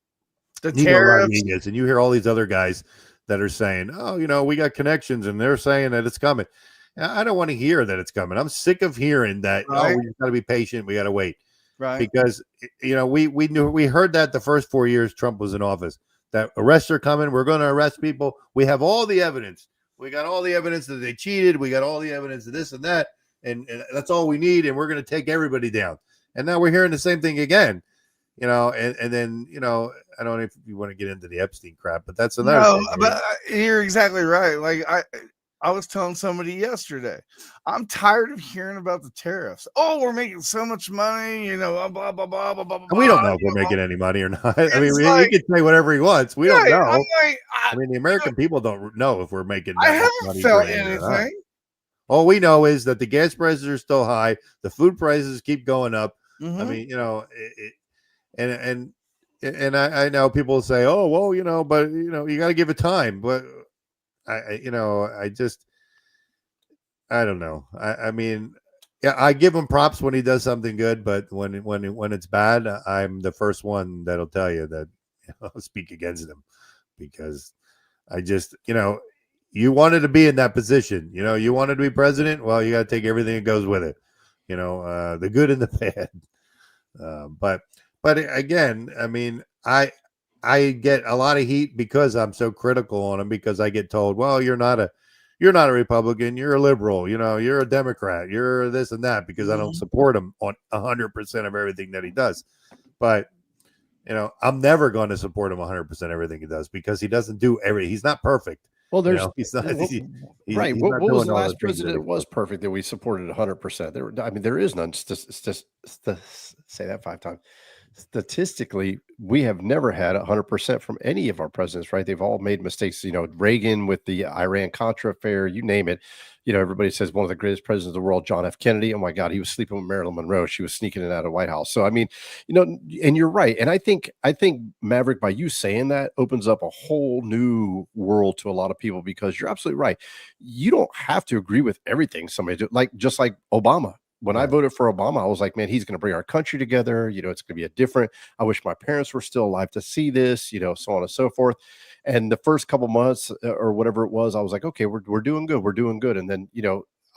tariffs,
and you hear all these other guys that are saying, oh, we got connections and they're saying that it's coming. I don't want to hear that it's coming. I'm sick of hearing that.
Right.
Oh, we just got to be patient. We got to wait.
Right.
Because we heard that the first 4 years Trump was in office, that arrests are coming. We're going to arrest people. We have all the evidence. We got all the evidence that they cheated. We got all the evidence of this and that. And that's all we need. And we're going to take everybody down. And now we're hearing the same thing again, and then, I don't know if you want to get into the Epstein crap, but that's another thing.
But you're exactly right. Like I was telling somebody yesterday, I'm tired of hearing about the tariffs. Oh, we're making so much money, blah, blah, blah, blah, blah, blah.
We don't know if we're making any money or not. I mean, he can say whatever he wants. We don't know. The American people don't know if we're making
I haven't
money
felt anything.
All we know is that the gas prices are still high. The food prices keep going up.
Mm-hmm.
I mean, and I know people say, oh, well, but you got to give it time. But I don't know. I mean, yeah, I give him props when he does something good, but when it's bad, I'm the first one that'll tell you that I'll speak against him, because I just, you wanted to be in that position. You wanted to be president. Well, you got to take everything that goes with it. The good and the bad. But again, I mean, I get a lot of heat because I'm so critical on him, because I get told, well, you're not a Republican, you're a liberal, you're a Democrat, you're this and that, because I don't support him on 100% of everything that he does. But I'm never going to support him 100% everything he does, because he doesn't do he's not perfect.
Well, there's
he's not,
right. What was the last president that was perfect that we supported 100%? There is none. Just say that 5 times. Statistically, we have never had 100% from any of our presidents, right? They've all made mistakes. Reagan with the Iran-Contra affair, you name it. Everybody says one of the greatest presidents of the world, John F. Kennedy. Oh my God, he was sleeping with Marilyn Monroe. She was sneaking in and out of the White House. So, I mean, and you're right. And I think Maverick, by you saying that, opens up a whole new world to a lot of people, because you're absolutely right. You don't have to agree with everything somebody do, just like Obama. When I voted for Obama, I was like, man, he's going to bring our country together. It's going to be a different. I wish my parents were still alive to see this, so on and so forth. And the first couple months or whatever it was, I was like, okay, we're doing good. We're doing good. And then,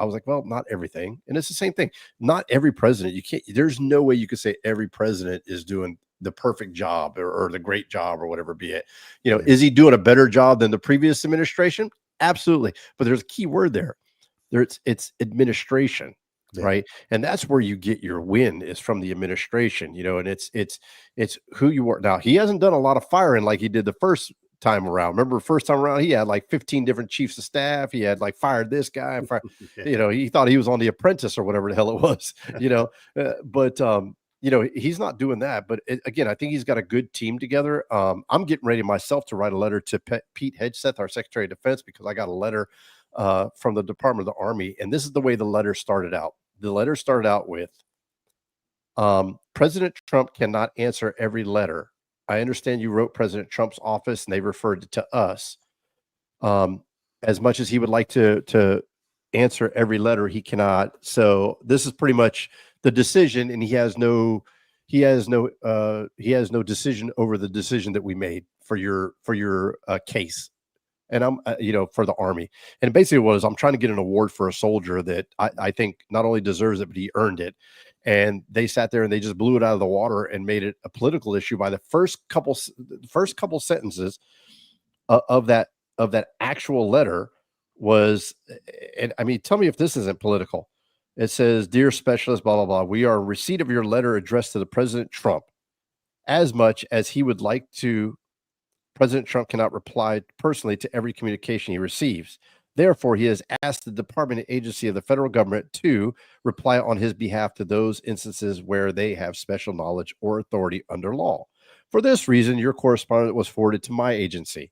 I was like, well, not everything. And it's the same thing. Not every president. There's no way you could say every president is doing the perfect job or the great job or whatever be it. Is he doing a better job than the previous administration? Absolutely. But there's a key word there. It's administration. Yeah. Right. And that's where you get your win, is from the administration, and it's who you are. Now, he hasn't done a lot of firing like he did the first time around. Remember, first time around, he had like 15 different chiefs of staff. He had like fired this guy, he thought he was on The Apprentice or whatever the hell it was, but he's not doing that. But again, I think he's got a good team together. I'm getting ready myself to write a letter to Pete Hegseth, our Secretary of Defense, because I got a letter from the Department of the Army. And this is the way the letter started out. The letter started out with, President Trump cannot answer every letter. I understand you wrote President Trump's office and they referred to us. As much as he would like to answer every letter, he cannot. So this is pretty much the decision, and he has no decision over the decision that we made for your case. And I'm, for the Army. And basically what I'm trying to get an award for a soldier that I think not only deserves it, but he earned it. And they sat there and they just blew it out of the water and made it a political issue by the first couple sentences of that actual letter was, and I mean, tell me if this isn't political. It says, "Dear specialist, blah, blah, blah. We are in receipt of your letter addressed to the President Trump. As much as he would like to, President Trump cannot reply personally to every communication he receives. Therefore, he has asked the department and agency of the federal government to reply on his behalf to those instances where they have special knowledge or authority under law. For this reason, your correspondence was forwarded to my agency.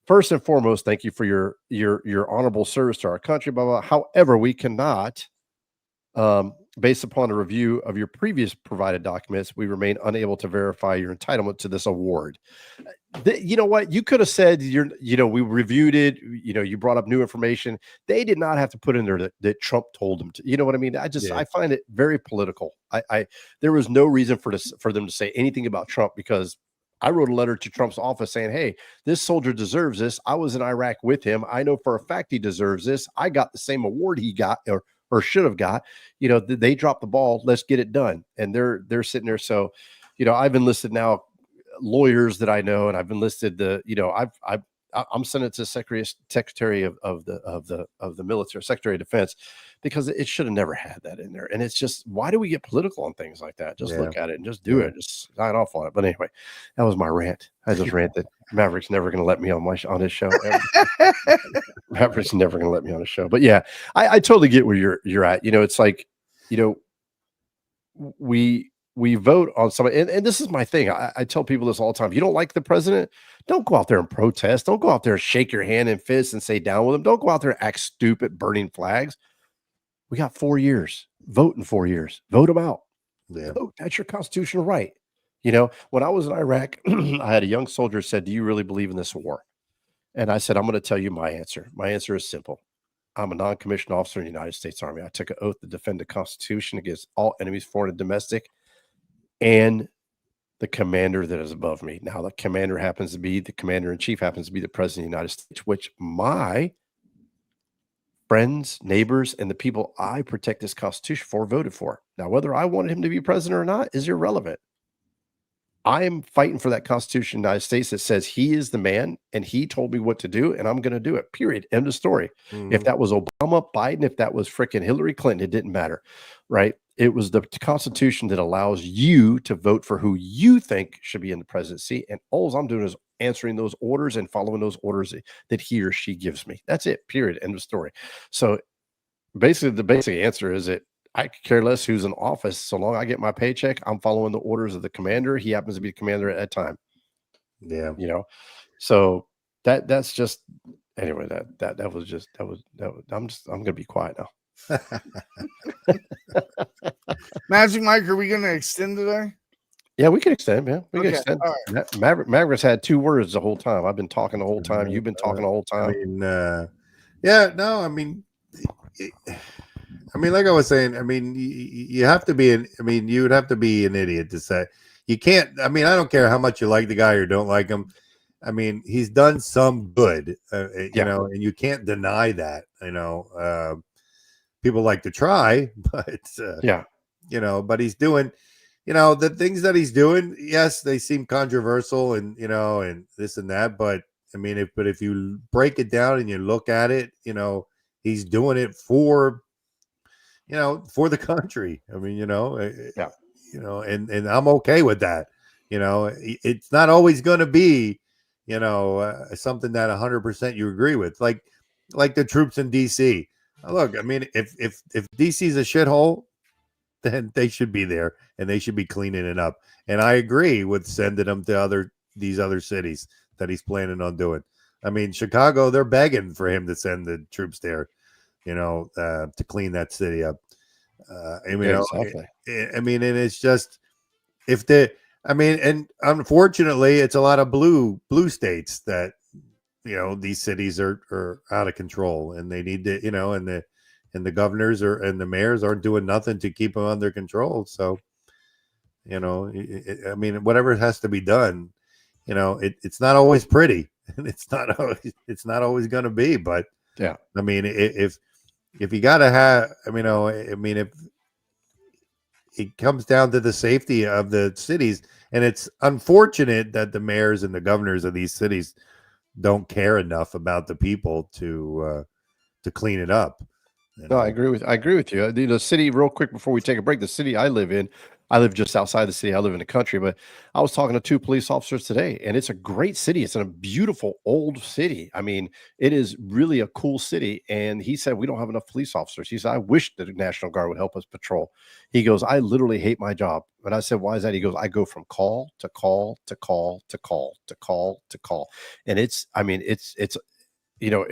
First and foremost, thank you for your honorable service to our country, blah, blah. However, we cannot, based upon a review of your previous provided documents, we remain unable to verify your entitlement to this award." You know what? You could have said, we reviewed it. You brought up new information. They did not have to put in there that Trump told them to. You know what I mean? I find it very political. There was no reason for them to say anything about Trump, because I wrote a letter to Trump's office saying, hey, this soldier deserves this. I was in Iraq with him. I know for a fact he deserves this. I got the same award he got or should have got. You know, they dropped the ball. Let's get it done. And they're sitting there. So, you know, I've enlisted now lawyers that I know, and I've enlisted I'm sending it to Secretary of the military, Secretary of Defense, because it should have never had that in there. And it's just, why do we get political on things like that? Just look at it and just do it. Just sign off on it. But anyway, that was my rant. I just ranted. Maverick's never going to let me on his show. Maverick's never going to let me on his show. But yeah, I totally get where you're at. You know, it's like, you know, we vote on somebody, and this is my thing. I tell people this all the time. If you don't like the president, don't go out there and protest. Don't go out there and shake your hand and fist and say down with him. Don't go out there and act stupid, burning flags. We got 4 years. Vote in 4 years. Vote them out.
Yeah.
Vote. That's your constitutional right. You know, when I was in Iraq, I had a young soldier said, do you really believe in this war? And I said, I'm going to tell you my answer. My answer is simple. I'm a non-commissioned officer in the United States Army. I took an oath to defend the Constitution against all enemies, foreign and domestic, and the commander that is above me. Now, the commander happens to be the commander-in-chief, happens to be the president of the United States, which my friends, neighbors, and the people I protect this Constitution for voted for. Now, whether I wanted him to be president or not is irrelevant. I am fighting for that Constitution of the United States that says he is the man and he told me what to do and I'm going to do it, period. End of story. If that was Obama, Biden, if that was freaking Hillary Clinton, it didn't matter, right? It was the Constitution that allows you to vote for who you think should be in the presidency. And all I'm doing is answering those orders and following those orders that he or she gives me. That's it, period. End of story. So basically the basic answer is that I could care less who's in office. So long I get my paycheck, I'm following the orders of the commander. He happens to be the commander at that time.
Yeah.
You know, so that's just, anyway, that was I'm going to be quiet now.
Magic Mike, are we going to extend today?
Yeah, we can extend, man. We can
Okay,
extend.
all
right. Maverick's had 2 words the whole time. I've been talking the whole time. You've been talking the whole time.
I mean, like I was saying, I mean, you have to be you would have to be an idiot to say you can't. I mean, I don't care how much you like the guy or don't like him. I mean, he's done some good, you know, and you can't deny that. You know, people like to try, but you know, but he's doing, you know, the things that he's doing. Yes, they seem controversial, and you know, and this and that. But I mean, if you break it down and you look at it, you know, he's doing it for, you know, for the country. I mean, you know, you know, and I'm okay with that. You know, it's not always going to be, you know, something that 100% you agree with, like the troops in DC. Look, I mean, if DC's a shithole, then they should be there and they should be cleaning it up. And I agree with sending them to these other cities that he's planning on doing. I mean, Chicago, they're begging for him to send the troops there, you know, to clean that city up. I mean,
exactly.
I mean, and it's just and unfortunately, it's a lot of blue states that, you know, these cities are out of control, and they need to, you know, and the governors and the mayors aren't doing nothing to keep them under control. So, you know, I mean, whatever has to be done, you know, it's not always pretty, and it's not always going to be. But
yeah,
I mean, if you got to have, I mean, if it comes down to the safety of the cities, and it's unfortunate that the mayors and the governors of these cities don't care enough about the people to clean it up.
No, I agree with you. The city, real quick before we take a break, the city I live in, I live just outside the city. I live in the country, but I was talking to 2 police officers today, and it's a great city. It's in a beautiful old city. I mean, it is really a cool city. And he said, we don't have enough police officers. He said, I wish the National Guard would help us patrol. He goes, I literally hate my job. And I said, why is that? He goes, I go from call to call to call to call to call to call. And it's, I mean, it's, you know,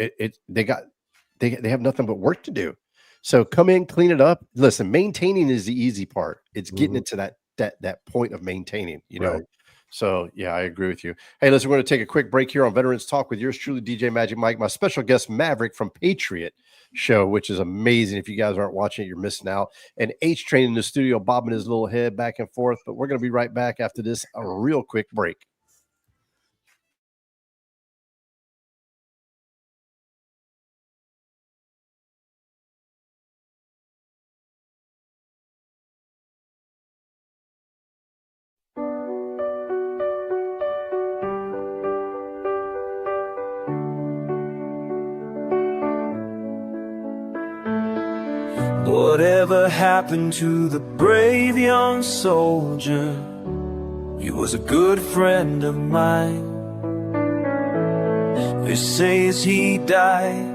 they have nothing but work to do. So come in, clean it up. Listen, maintaining is the easy part. It's getting it to that point of maintaining, you know.
Right.
So yeah, I agree with you. Hey, listen, we're going to take a quick break here on Veterans Talk with yours truly, DJ Magic Mike, my special guest Maverick from Patriot Show, which is amazing. If you guys aren't watching it, you're missing out. And H Train in the studio, bobbing his little head back and forth. But we're going to be right back after this, a real quick break.
Whatever happened to the brave young soldier? He was a good friend of mine. They say as he died,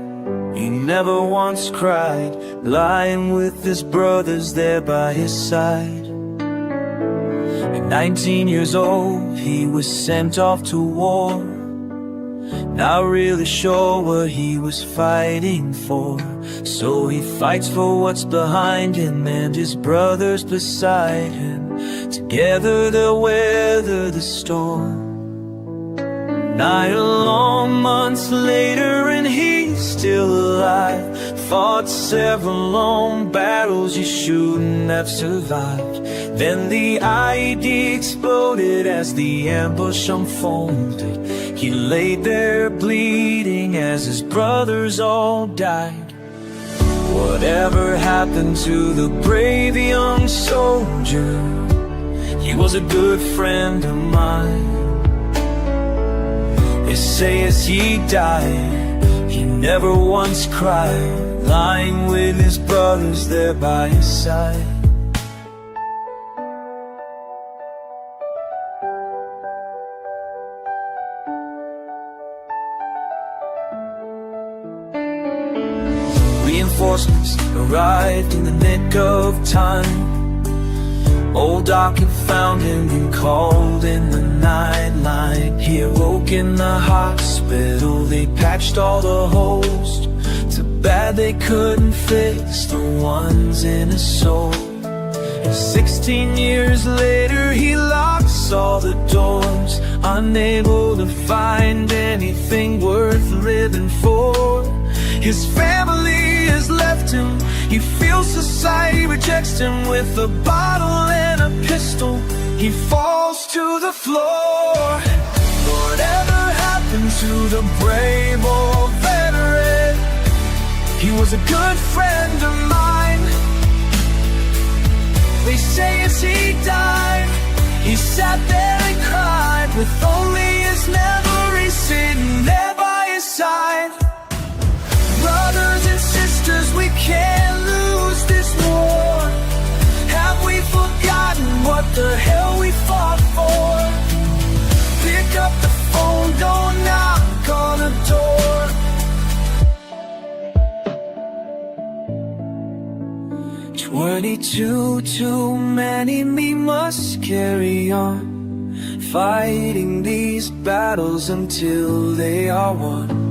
he never once cried, lying with his brothers there by his side. At 19 years old, he was sent off to war, not really sure what he was fighting for. So he fights for what's behind him and his brothers beside him. Together they'll weather the storm. 9 long months later and he's still alive. Fought several long battles you shouldn't have survived. Then the IED exploded as the ambush unfolded. He laid there bleeding as his brothers all died. Whatever happened to the brave young soldier? He was a good friend of mine. They say as he died, he never once cried, lying with his brothers there by his side. Reinforcements arrived in the nick of time. Old Doc had found him and called in the nightline. He awoke in the hospital, they patched all the holes. Too bad they couldn't fix the ones in his soul. 16 years later he locks all the doors, unable to find anything worth living for. His family has left him, he feels society rejects him. With a bottle and a pistol, he falls to the floor. Whatever happened to the brave old veteran? He was a good friend of mine. They say as he died, he sat there and cried, with only his memory sitting there by his side. Brothers and sisters, we can't lose this war. Have we forgotten what the hell we fought for? Pick up the phone, don't knock on the door. 22 too many, we must carry on, fighting these battles until they are won.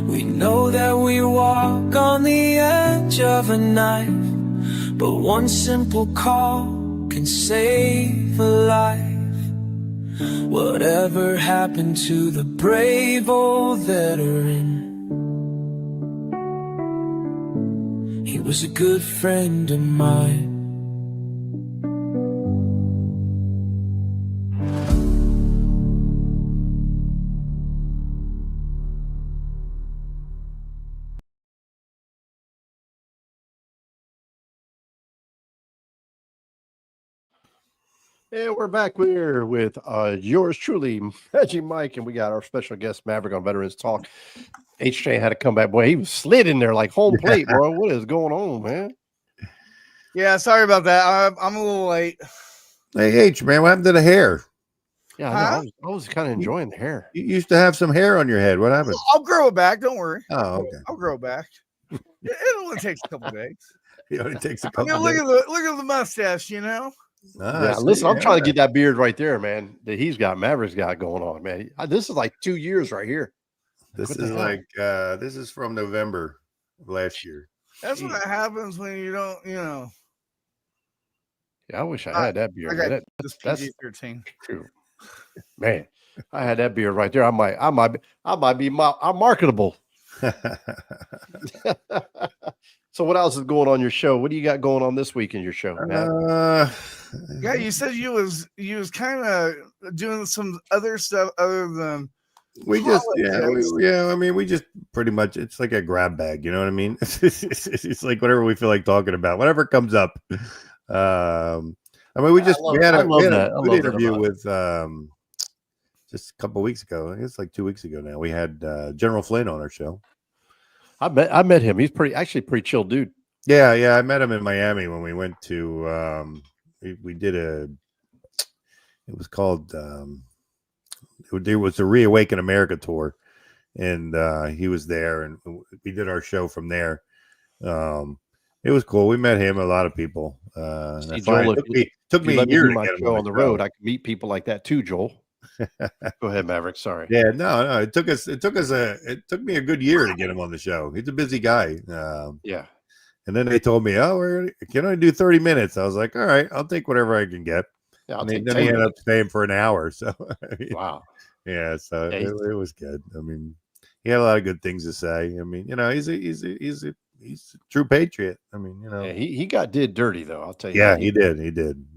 We know that we walk on the edge of a knife, but one simple call can save a life. Whatever happened to the brave old veteran? He was a good friend of mine.
And we're back here with yours truly, Magic Mike, and we got our special guest, Maverick, on Veterans Talk. HJ had to come back. Boy, he was slid in there like home plate, bro. What is going on, man?
Yeah, sorry about that. I'm a little late.
Hey, H, man, what happened to the hair?
Yeah, I was kind of enjoying the hair.
You used to have some hair on your head. What happened?
I'll grow it back. Don't worry.
Oh, okay.
I'll grow it back. It only takes a couple days.
It only takes a couple
look
days.
look at the mustache, you know?
Yeah, listen, I'm trying to get that beard right there, man, that he's got, Maverick's got going on, man. This is like 2 years right here.
This is like this is from November of last year.
That's what happens when you don't,
Yeah, I wish I had that beard.
I got this PG-13.
True. Man, I had that beard right there. I might be marketable. So what else is going on your show? What do you got going on this week in your show, Matt?
Yeah, you said you was kind of doing some other stuff other than
we just I mean, we just pretty much, it's like a grab bag, you know what I mean? It's like whatever we feel like talking about, whatever comes up. I mean, we had a good interview with just a couple of weeks ago. I guess it's like 2 weeks ago now. We had General Flynn on our show.
I met him. He's pretty chill dude.
Yeah. I met him in Miami when we went to. We did it was called. It was the Reawaken America tour, and he was there, and we did our show from there. It was cool. We met him, a lot of people.
See, Joel,
it took me a year to get him
on the road. I can meet people like that too, Joel. Go ahead, Maverick. Sorry.
Yeah, no. It took me a good year to get him on the show. He's a busy guy.
Yeah.
And then they told me, "Oh, can I do 30 minutes?" I was like, "All right, I'll take whatever I can get."
Yeah,
then he ended up staying for an hour. So
wow.
Yeah, so it was good. I mean, he had a lot of good things to say. I mean, he's a true patriot. I mean,
yeah, he did dirty though. I'll tell you.
Yeah, he did.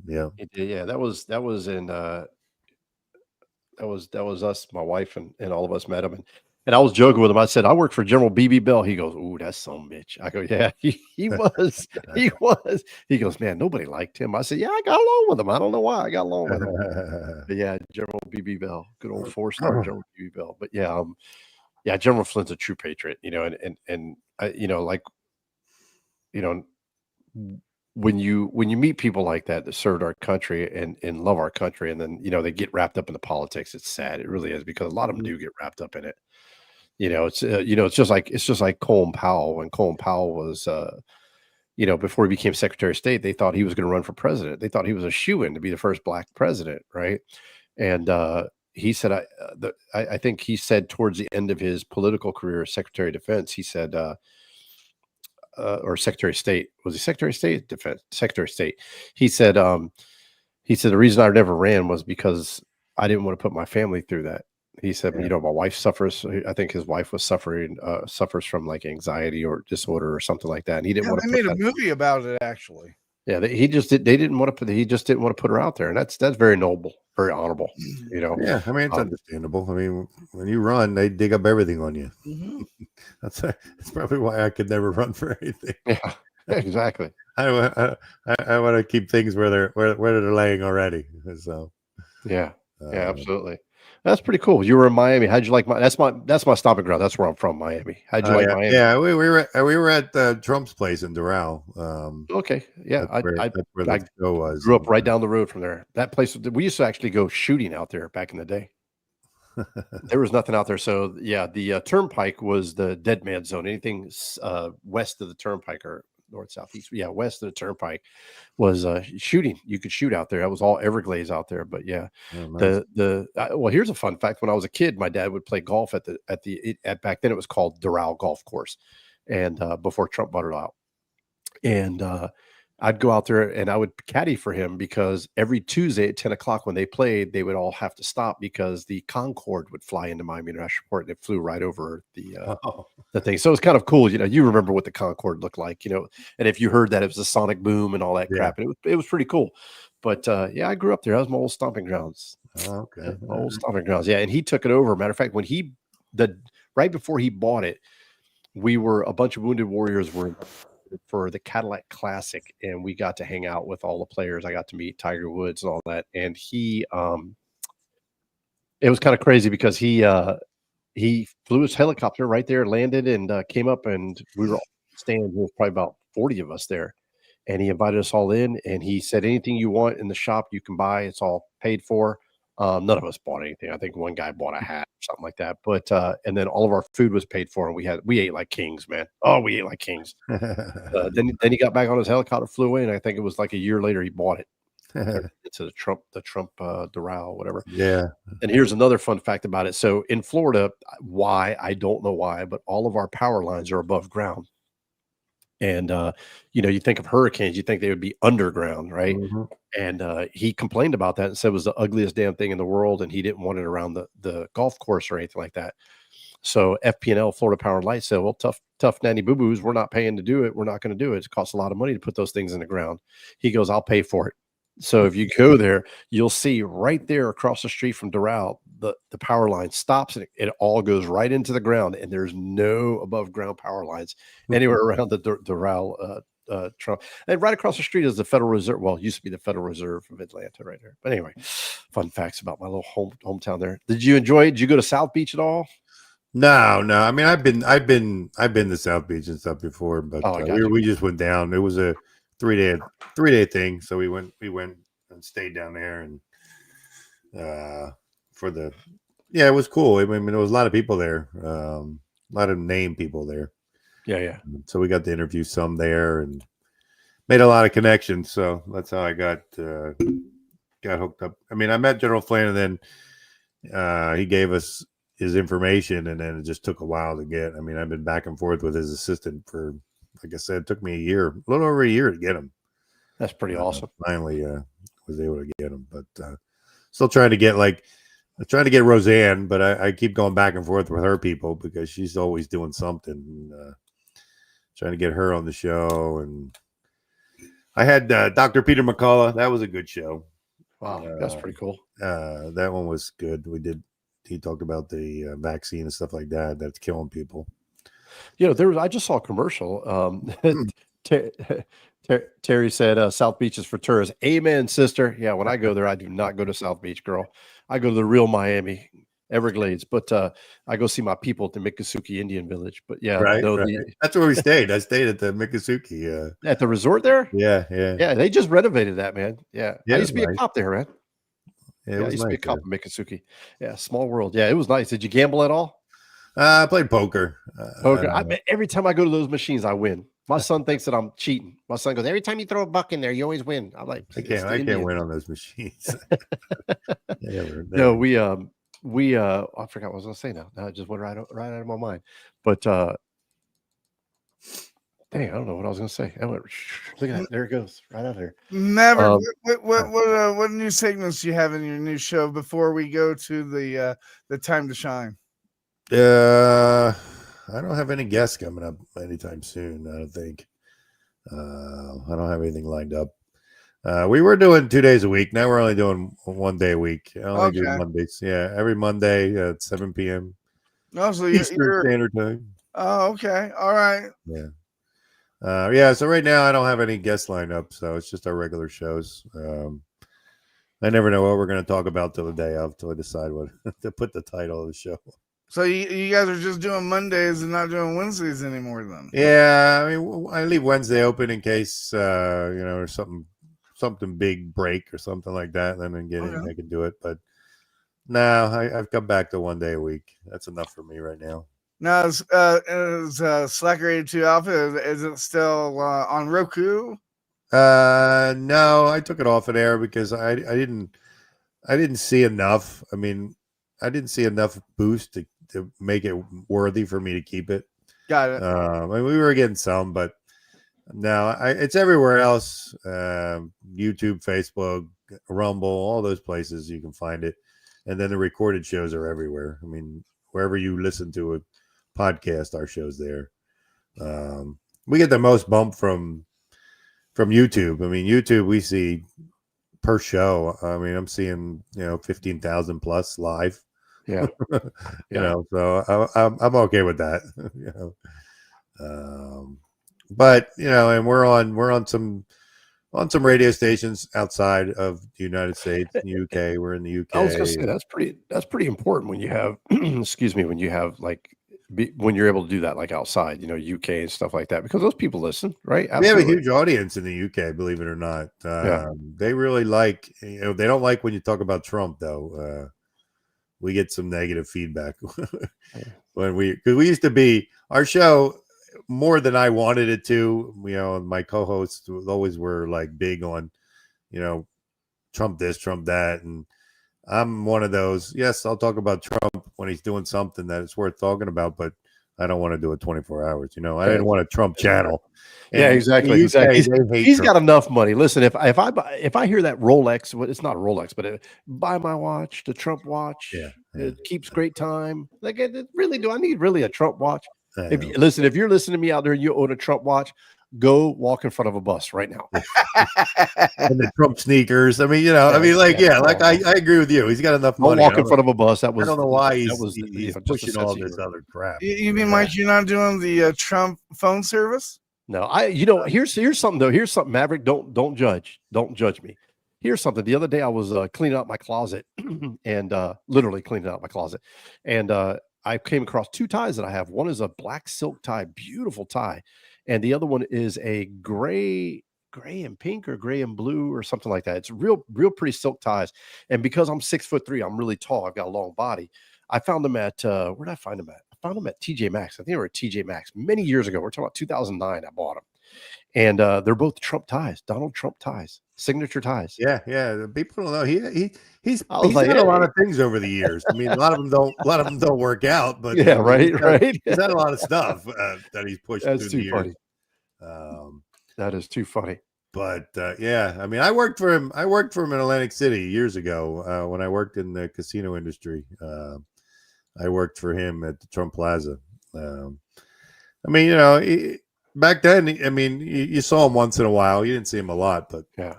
Yeah,
he did. Yeah, that was in that was us, my wife, and all of us met him, and I was joking with him. I said, I work for General B.B. Bell. He goes, "Ooh, that's some bitch." I go, "Yeah, he was. He was." He goes, "Man, nobody liked him." I said, "Yeah, I got along with him. I don't know why I got along with him." But yeah, General B.B. Bell, good old 4-star General B.B. Bell. But yeah, General Flynn's a true patriot. And like, when you meet people like that served our country and love our country, and then they get wrapped up in the politics, it's sad. It really is, because a lot of them do get wrapped up in it. It's just like Colin Powell. When Colin Powell was before he became Secretary of State, they thought he was going to run for president. They thought he was a shoo-in to be the first black president, right? And he said, I think he said towards the end of his political career as Secretary of Defense, he said, or Secretary of State, was he Secretary of State? Defense Secretary of State. He said the reason I never ran was because I didn't want to put my family through that. He said, my wife suffers. I think his wife was suffers from like anxiety or disorder or something like that. And he didn't want to.
They made a movie about it, actually.
Yeah, he just didn't want to put her out there, and that's very noble, very honorable.
Yeah, I mean, it's understandable. I mean, when you run, they dig up everything on you.
Mm-hmm.
That's probably why I could never run for anything.
Yeah, exactly.
I want to keep things where they're laying already. So
yeah, absolutely. That's pretty cool. You were in Miami. How'd you like that's my stomping ground. That's where I'm from, Miami. How'd you like Miami?
Yeah, we were at Trump's place in Doral.
Okay, yeah,
that's where the show was.
Grew up right down the road from there. That place, we used to actually go shooting out there back in the day. There was nothing out there. So yeah, the Turnpike was the dead man zone. Anything west of the Turnpike or north, southeast, west of the Turnpike was shooting. You could shoot out there. That was all Everglades out there. But yeah, nice. Well, here's a fun fact. When I was a kid, my dad would play golf at back then it was called Doral Golf Course, and before Trump bought it out, and I'd go out there and I would caddy for him, because every Tuesday at 10 o'clock when they played, they would all have to stop because the Concorde would fly into Miami International Airport, and it flew right over the thing. So it's kind of cool. You remember what the Concorde looked like, and if you heard that, it was a sonic boom and all that crap. And it was pretty cool. But I grew up there. That was my old stomping grounds.
Oh, okay.
My old stomping grounds. Yeah. And he took it over. Matter of fact, when right before he bought it, a bunch of Wounded Warriors were for the Cadillac Classic, and we got to hang out with all the players. I got to meet Tiger Woods and all that, and he it was kind of crazy because he flew his helicopter right there, landed, and came up, and we were all staying. There was probably about 40 of us there, and he invited us all in, and he said, anything you want in the shop you can buy, it's all paid for. None of us bought anything. I think one guy bought a hat or something like that. But and then all of our food was paid for, and we ate like kings, man. Oh, we ate like kings. Then he got back on his helicopter, flew away, and I think it was like a year later he bought it. To the Trump Doral, whatever.
Yeah.
And here's another fun fact about it. So in Florida, why I don't know why, but all of our power lines are above ground. And you think of hurricanes, you think they would be underground, right?
Mm-hmm.
And he complained about that and said it was the ugliest damn thing in the world, and he didn't want it around the golf course or anything like that. So FP&L, Florida Power and Light, said, well, tough nanny boo-boos, we're not paying to do it. We're not going to do it. It costs a lot of money to put those things in the ground. He goes, I'll pay for it. So if you go there, you'll see right there across the street from Doral, the power line stops, and it all goes right into the ground, and there's no above ground power lines anywhere around the Doral Trump. And right across the street is the Federal Reserve. Well, it used to be the Federal Reserve of Atlanta right there. But anyway, fun facts about my little hometown there. Did you enjoy it? Did you go to South Beach at all?
No. I mean, I've been to South Beach and stuff before, but we just went down. It was a 3-day thing, so we went and stayed down there, and it was cool. I mean, there was a lot of people there, a lot of name people there.
Yeah.
So we got to interview some there and made a lot of connections. So that's how I got hooked up. I mean, I met General Flynn, and then he gave us his information, and then it just took a while to get. I mean, I've been back and forth with his assistant for, like I said, it took me a little over a year to get him.
That's pretty awesome.
Finally, was able to get him, but still trying to get Roseanne, but I keep going back and forth with her people because she's always doing something. Trying to get her on the show, and I had Dr. Peter McCullough. That was a good show.
Wow, that's pretty cool.
That one was good. He talked about the vaccine and stuff like that that's killing people.
I just saw a commercial. Terry said South Beach is for tourists. Amen, sister. Yeah, when I go there, I do not go to South Beach, girl. I go to the real Miami, Everglades, but I go see my people at the Miccosukee Indian Village. But yeah,
right. That's where we stayed. I stayed at the Miccosukee.
At the resort there?
Yeah.
They just renovated that, man. Yeah. I used to be
nice.
A cop there, man.
Yeah,
I used to be a cop in Miccosukee. Yeah, small world. Yeah, it was nice. Did you gamble at all?
I played poker.
Every time I go to those machines, I win. My son thinks that I'm cheating. My son goes, every time you throw a buck in there, you always win. I'm like,
I can't win on those machines.
No, we I forgot what I was gonna say now. It just went right out of my mind. But dang, I don't know what I was gonna say. I went, look at that, there it goes, right out there.
Maverick, what new segments do you have in your new show before we go to the time to shine?
I don't have any guests coming up anytime soon. I don't think. I don't have anything lined up. We were doing 2 days a week. Now we're only doing 1 day a week. I only do Mondays. Yeah, every Monday at 7 p.m.
Oh, so
Eastern Standard Time.
Oh, okay. All right.
Yeah. So right now I don't have any guests lined up. So it's just our regular shows. I never know what we're going to talk about till the day of, till I decide what to put the title of the show.
So you guys are just doing Mondays and not doing Wednesdays anymore, then?
Yeah, I mean, I leave Wednesday open in case there's something big break or something like that. Then I can do it. But no, I've come back to 1 day a week. That's enough for me right now.
Now is Slacker92 Alpha? Is it still on Roku?
No, I took it off of there because I didn't see enough. I mean, I didn't see enough boost to make it worthy for me to keep it.
Got it.
I mean, we were getting some, but no, it's everywhere else. YouTube, Facebook, Rumble, all those places you can find it. And then the recorded shows are everywhere. I mean, wherever you listen to a podcast, our show's there. We get the most bump from YouTube. I mean, YouTube, we see per show. I mean, I'm seeing 15,000 plus live.
Yeah.
So I'm okay with that. But and we're on some radio stations outside of the United States, the UK. We're in the UK.
I was gonna say that's pretty important when you have when you have when you're able to do that outside, UK and stuff like that, because those people listen, right?
Absolutely. We have a huge audience in the UK, believe it or not. They really like, they don't like when you talk about Trump though. We get some negative feedback because we used to be our show more than I wanted it to. And my co-hosts always were big on, Trump this, Trump that, and I'm one of those. Yes, I'll talk about Trump when he's doing something that it's worth talking about, but I don't want to do it 24 hours. I didn't want a Trump channel. And
yeah, exactly. He's got enough money. Listen, if I hear that Rolex, it's not a Rolex, but buy my watch, the Trump watch.
Yeah.
It keeps great time. Do I need really a Trump watch? If you're listening to me out there and you own a Trump watch, go walk in front of a bus right now.
And the Trump sneakers. I mean, I agree with you. He's got enough money.
Walk in front of a bus. I
don't know why he's pushing all this other crap.
You mean, Mike, you're not doing the Trump phone service?
No, here's something though. Here's something, Maverick. Don't judge me. Here's something. The other day I was cleaning out my closet and literally cleaning out my closet. And I came across 2 ties that I have. One is a black silk tie, beautiful tie, and the other one is a gray and pink or gray and blue or something like that. It's real pretty silk ties. And because I'm 6'3", I'm really tall. I've got a long body. I found them at where did I find them at? I found them at TJ Maxx. I think they were at TJ Maxx many years ago. We're talking about 2009. I bought them, and they're both Trump ties, Donald Trump ties, signature ties.
Yeah. People don't know he's
like,
had a lot of things over the years. I mean, a lot of them don't work out, but
yeah, right.
He's had a lot of stuff that he's pushed.
That's
through
too
the
funny.
years.
That is too funny.
But yeah, I mean, I worked for him in Atlantic City years ago when I worked in the casino industry. I worked for him at the Trump Plaza. I mean, back then, I mean, you saw him once in a while. You didn't see him a lot, but
yeah.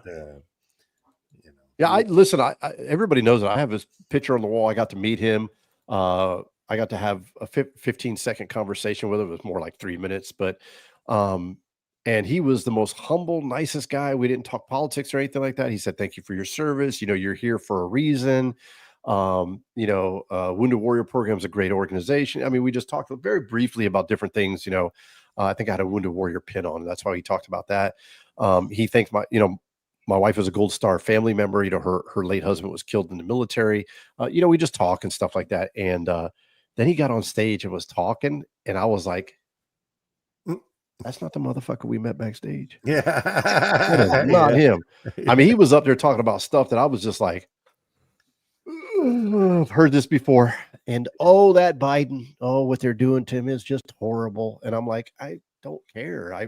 I listen. I everybody knows that I have his picture on the wall. I got to meet him. I got to have a 15-second conversation with him. It was more like 3 minutes, but and he was the most humble, nicest guy. We didn't talk politics or anything like that. He said, "Thank you for your service. You're here for a reason." Wounded Warrior Program is a great organization. I mean, we just talked very briefly about different things. I think I had a Wounded Warrior pin on. That's why he talked about that. He thanked my wife was a Gold Star family member. Her late husband was killed in the military. We just talk and stuff like that. And then he got on stage and was talking, and I was like, that's not the motherfucker we met backstage.
Yeah.
That is not him. I mean, he was up there talking about stuff that I was just like, I've heard this before. And that Biden, what they're doing to him is just horrible. And I'm like, I don't care.
I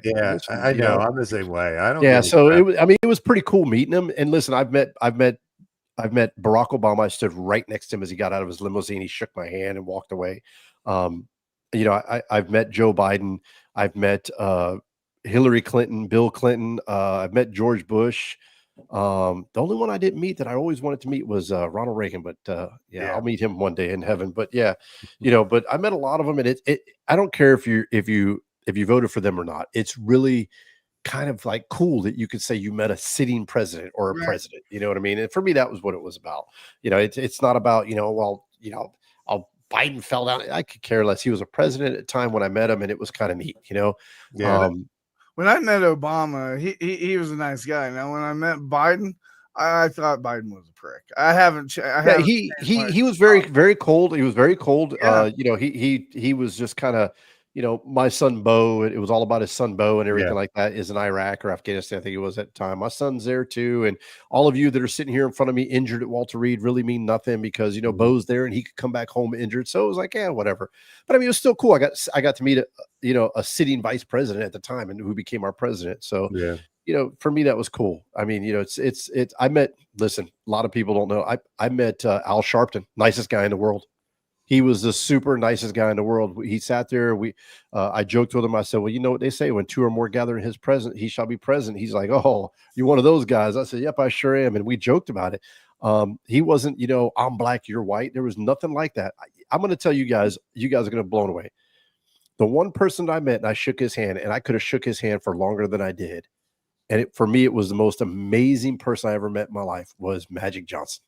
know. I'm the same way. I don't.
Yeah. So it was pretty cool meeting him. And listen, I've met Barack Obama. I stood right next to him as he got out of his limousine. He shook my hand and walked away. I've met Joe Biden. I've met Hillary Clinton, Bill Clinton. I've met George Bush. The only one I didn't meet that I always wanted to meet was Ronald Reagan, but I'll meet him one day in heaven. But but I met a lot of them, and I don't care if you voted for them or not. It's really kind of like cool that you could say you met a sitting president or a president. You know what I mean? And for me, that was what it was about. It's not about Biden fell down. I could care less. He was a president at the time when I met him, and it was kind of neat.
Yeah. When I met Obama, he was a nice guy. Now, when I met Biden, I thought Biden was a prick.
He was very, very cold. He was very cold.
Yeah.
He was just kind of, my son Bo. It was all about his son Bo and everything like that. Is in Iraq or Afghanistan, I think it was at the time. My son's there too, and all of you that are sitting here in front of me injured at Walter Reed really mean nothing because Bo's there and he could come back home injured. So it was like, yeah, whatever. But I mean, it was still cool. I got to meet a sitting vice president at the time and who became our president. So for me that was cool. I mean, I met. Listen, a lot of people don't know. I met Al Sharpton, nicest guy in the world. He was the super nicest guy in the world. He sat there. I joked with him. I said, well, you know what they say, when two or more gather in his presence, he shall be present. He's like, oh, you're one of those guys. I said, yep, I sure am. And we joked about it. He wasn't, I'm black, you're white. There was nothing like that. I'm going to tell you guys are going to be blown away. The one person I met and I shook his hand, and I could have shook his hand for longer than I did. And for me, it was the most amazing person I ever met in my life was Magic Johnson.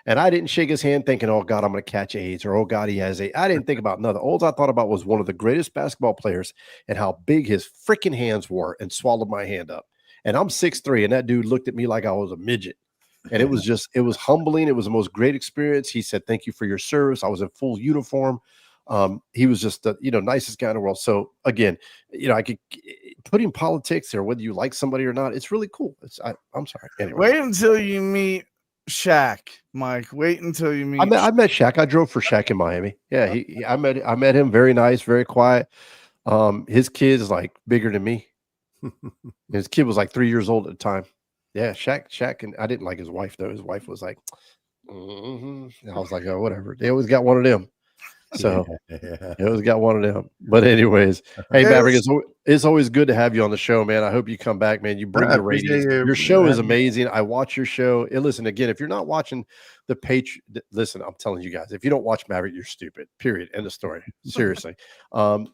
And I didn't shake his hand thinking, oh, God, I'm going to catch AIDS, or, oh, God, he has AIDS. I didn't think about nothing. All I thought about was one of the greatest basketball players and how big his freaking hands were, and swallowed my hand up. And I'm 6'3", and that dude looked at me like I was a midget. And it was humbling. It was the most great experience. He said, thank you for your service. I was in full uniform. He was just the, nicest guy in the world. So again, I could putting politics or whether you like somebody or not, it's really cool. I'm sorry. Anyway.
Wait until you meet Shaq, Mike. Wait until you meet.
I met Shaq. I drove for Shaq in Miami. Yeah, I met him. Very nice, very quiet. His kid's like bigger than me. His kid was like 3 years old at the time. Yeah, Shaq, and I didn't like his wife though. His wife was like, and I was like, oh, whatever. They always got one of them. So it always got one of them. But anyways, hey Maverick, it's always good to have you on the show, man. I hope you come back, man. You bring the ratings. Your show is amazing. I watch your show. And listen, again, if you're not watching the page, listen, I'm telling you guys, if you don't watch Maverick, you're stupid. Period. End of story. Seriously. I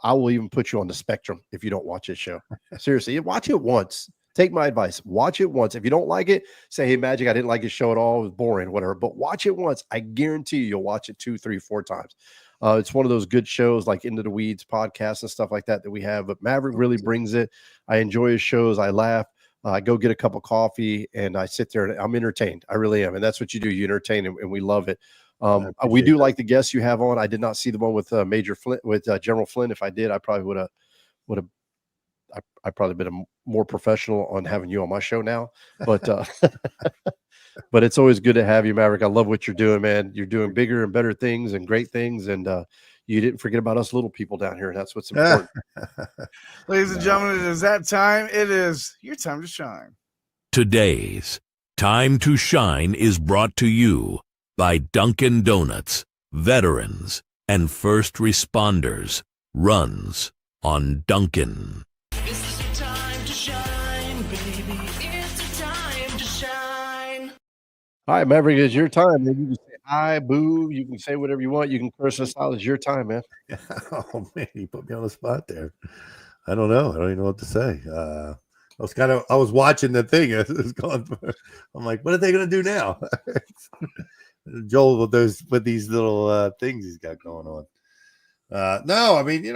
will even put you on the spectrum if you don't watch this show. Seriously, watch it once. Take my advice. Watch it once. If you don't like it, say, hey, Magic, I didn't like his show at all. It was boring, whatever. But watch it once. I guarantee you'll watch it 2, 3, 4 times. It's one of those good shows like Into the Weeds podcasts and stuff like that we have. But Maverick really brings it. I enjoy his shows. I laugh. I go get a cup of coffee and I sit there and I'm entertained. I really am. And that's what you do. You entertain and we love it. We do like the guests you have on. I did not see the one with Major Flint, with General Flynn. If I did, I probably would have. I probably been a more professional on having you on my show now, but but it's always good to have you, Maverick. I love what you're doing, man. You're doing bigger and better things and great things, and you didn't forget about us little people down here, and that's what's important.
Ladies and gentlemen, it is that time. It is your time to shine.
Today's Time to Shine is brought to you by Dunkin' Donuts, veterans, and first responders. Runs on Dunkin'.
This is your time to shine, baby. It's your time to shine.
All right, Maverick, it's your time. Man. You can say hi, boo. You can say whatever you want. You can curse us out. It's your time, man.
Oh man, you put me on the spot there. I don't know. I don't even know what to say. I was watching the thing. It was going. I'm like, what are they going to do now? Joel with these little things he's got going on. No, I mean,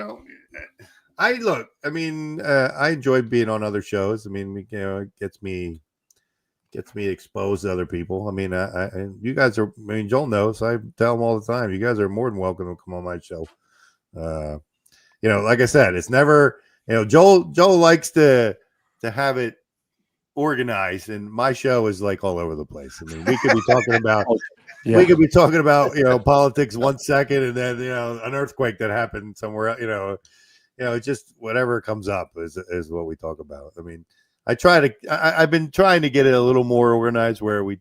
I enjoy being on other shows. I mean, it gets me exposed to other people. I mean, you guys are. I mean, Joel knows. I tell him all the time. You guys are more than welcome to come on my show. Like I said, it's never. Joel likes to have it organized, and my show is like all over the place. I mean, we could be talking about. Yeah. We could be talking about politics 1 second, and then an earthquake that happened somewhere. Just whatever comes up is what we talk about. I mean, I've been trying to get it a little more organized where we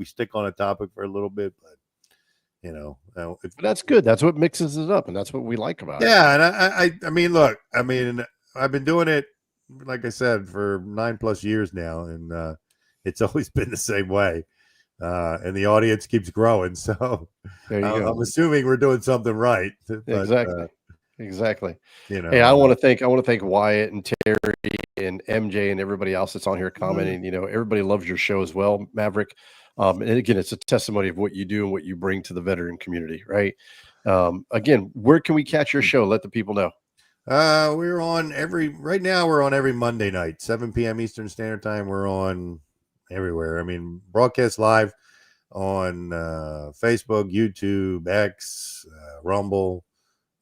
stick on a topic for a little bit, but
that's good. That's what mixes it up, and that's what we like about
it. Yeah, and I mean, look, I mean, I've been doing it, like I said, for 9+ years now, and it's always been the same way. And the audience keeps growing, so I'm assuming we're doing something right. But,
exactly. Hey, I want to thank Wyatt and Terry and MJ and everybody else that's on here commenting. Everybody loves your show as well, Maverick. And again, it's a testimony of what you do and what you bring to the veteran community, right? Again, where can we catch your show? Let the people know. Right now we're on every Monday night, 7 p.m. Eastern Standard Time. We're on everywhere. I mean, broadcast live on Facebook, YouTube, X, Rumble.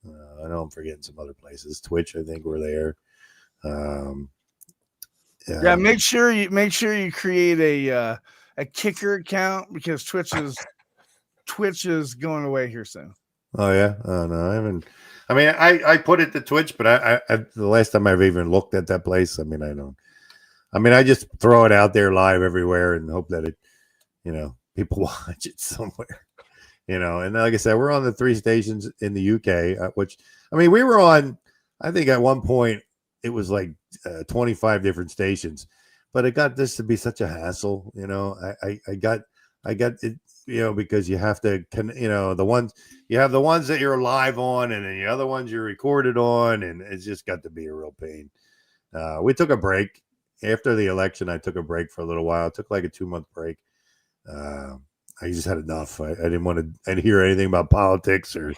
I know I'm forgetting some other places. Twitch, I think we're there.
Yeah, make sure you create a Kicker account because Twitch is going away here soon.
Oh yeah, no, I haven't. I mean, I put it to Twitch, but I the last time I've even looked at that place, I mean, I don't. I mean, I just throw it out there live everywhere and hope that it, people watch it somewhere, And like I said, we're on the 3 stations in the UK, which, I mean, we were on, I think at one point it was like 25 different stations, but it got this to be such a hassle. I got it, because you have to, you have the ones that you're live on and then the other ones you're recorded on. And it's just got to be a real pain. We took a break. After the election, I took a break for a little while. I took like a 2-month break. I just had enough. I didn't want to hear anything about politics or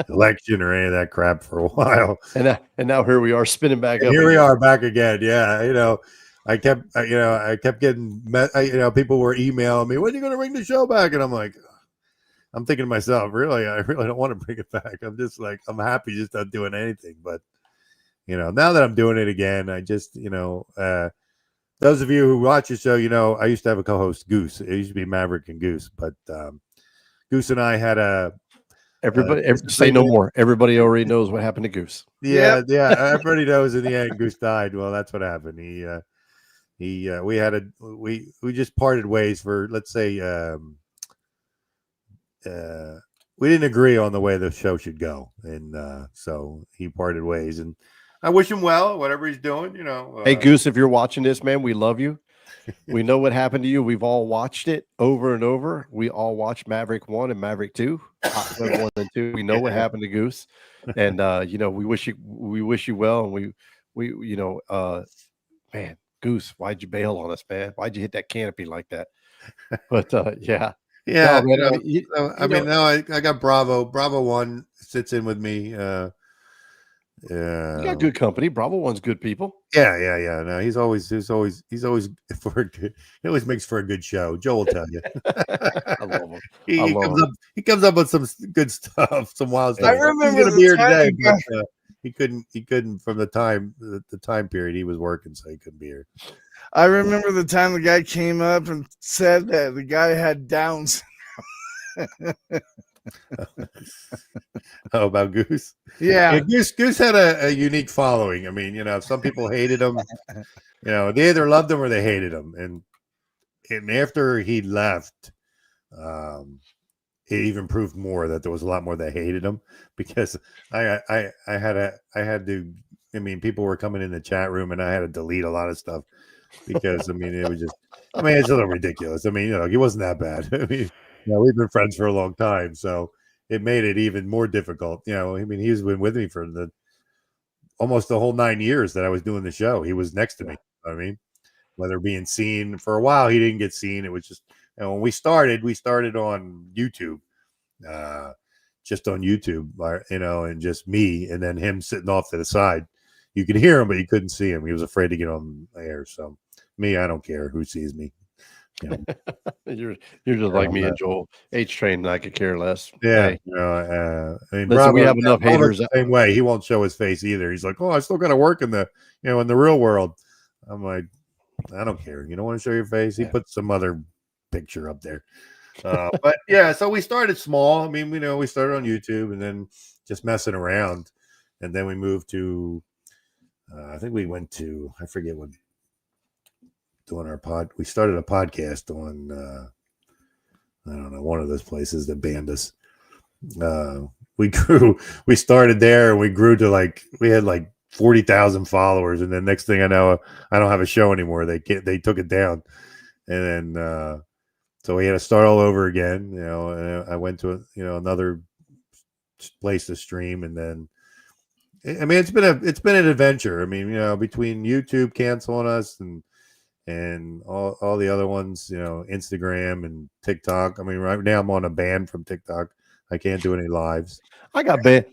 election or any of that crap for a while.
And now here we are spinning back up.
Here we are back again. Yeah, I kept getting, people were emailing me, when are you going to bring the show back? And I'm like, I'm thinking to myself, really, I really don't want to bring it back. I'm just like, I'm happy just not doing anything. But now that I'm doing it again, I just, those of you who watch the show, I used to have a co-host, Goose. It used to be Maverick and Goose, but Goose and I had
say no more. Everybody already knows what happened to Goose.
Yeah, yeah. Everybody knows in the end, Goose died. Well, that's what happened. We just parted ways for, let's say, we didn't agree on the way the show should go, and so he parted ways. And I wish him well, whatever he's doing.
Hey, Goose, if you're watching this, man, we love you. We know what happened to you. We've all watched it over and over. We all watched Maverick 1 and Maverick 2, 1 and 2. We know what happened to Goose, and we wish you well. And we man, Goose, why'd you bail on us, man? Why'd you hit that canopy like that? But yeah.
Yeah,
No, man,
I got Bravo. Bravo 1 sits in with me.
You got good company. Bravo 1's good people.
Yeah. No, he's always for a good, he always makes for a good show. Joe will tell you.
I love him.
He comes up with some good stuff, some wild stuff.
I remember
he's gonna be here today,
got...
but he couldn't from the time period he was working, so he couldn't be here.
I remember the time the guy came up and said that the guy had Down syndrome.
Oh, about Goose?
Yeah.
Goose had a unique following. I mean, some people hated him. They either loved him or they hated him. And after he left, it even proved more that there was a lot more that hated him, because I had to. I mean, people were coming in the chat room, and I had to delete a lot of stuff because it was just. It's a little ridiculous. He wasn't that bad. We've been friends for a long time, so it made it even more difficult. He's been with me for almost the whole 9 years that I was doing the show. He was next to me. Whether being seen for a while, he didn't get seen. It was just, when we started on YouTube, just on YouTube, and just me, and then him sitting off to the side. You could hear him, but you couldn't see him. He was afraid to get on air. So me, I don't care who sees me.
You're just like me and Joel. H-Train, I could care less.
Yeah,
hey.
Bravo,
we have enough haters.
The same way, he won't show his face either. He's like, "Oh, I still got to work in the in the real world." I'm like, I don't care. You don't want to show your face? He put some other picture up there. But yeah, so we started small. We started on YouTube and then just messing around, and then we moved to. I think we went to. I forget what. Doing our we started a podcast on I don't know, one of those places that banned us. We started there and we grew to we had 40,000 followers, and then next thing I know, I don't have a show anymore. They took it down, and then so we had to start all over again. And I went to another place to stream, and then it's been an adventure. Between YouTube canceling us and all the other ones, Instagram and TikTok. Right now I'm on a ban from TikTok. I can't do any lives.
I got banned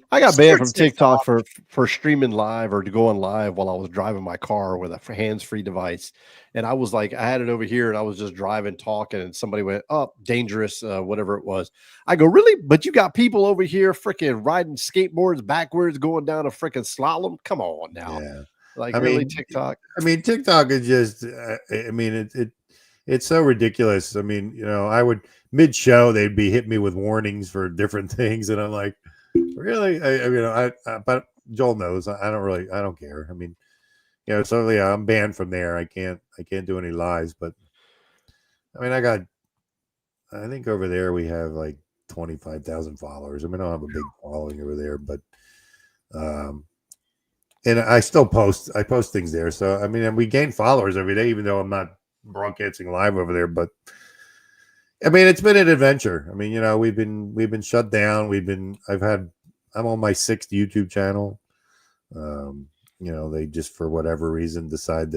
from TikTok for streaming live or to go on live while I was driving my car with a hands-free device. And I was I had it over here and I was just driving, talking, and somebody went, "Oh, dangerous," whatever it was. I go, "Really? But you got people over here freaking riding skateboards backwards, going down a freaking slalom? Come on now." Yeah. Really, TikTok?
TikTok is just, it's so ridiculous. I would mid-show, they'd be hitting me with warnings for different things. And I'm like, really? But Joel knows, I don't care. So yeah, I'm banned from there. I can't do any lives, but I think over there we have 25,000 followers. I don't have a big following over there, but, and I still post things there. So, and we gain followers every day, even though I'm not broadcasting live over there. But it's been an adventure. We've been shut down. I'm on my 6th YouTube channel. They just, for whatever reason, decide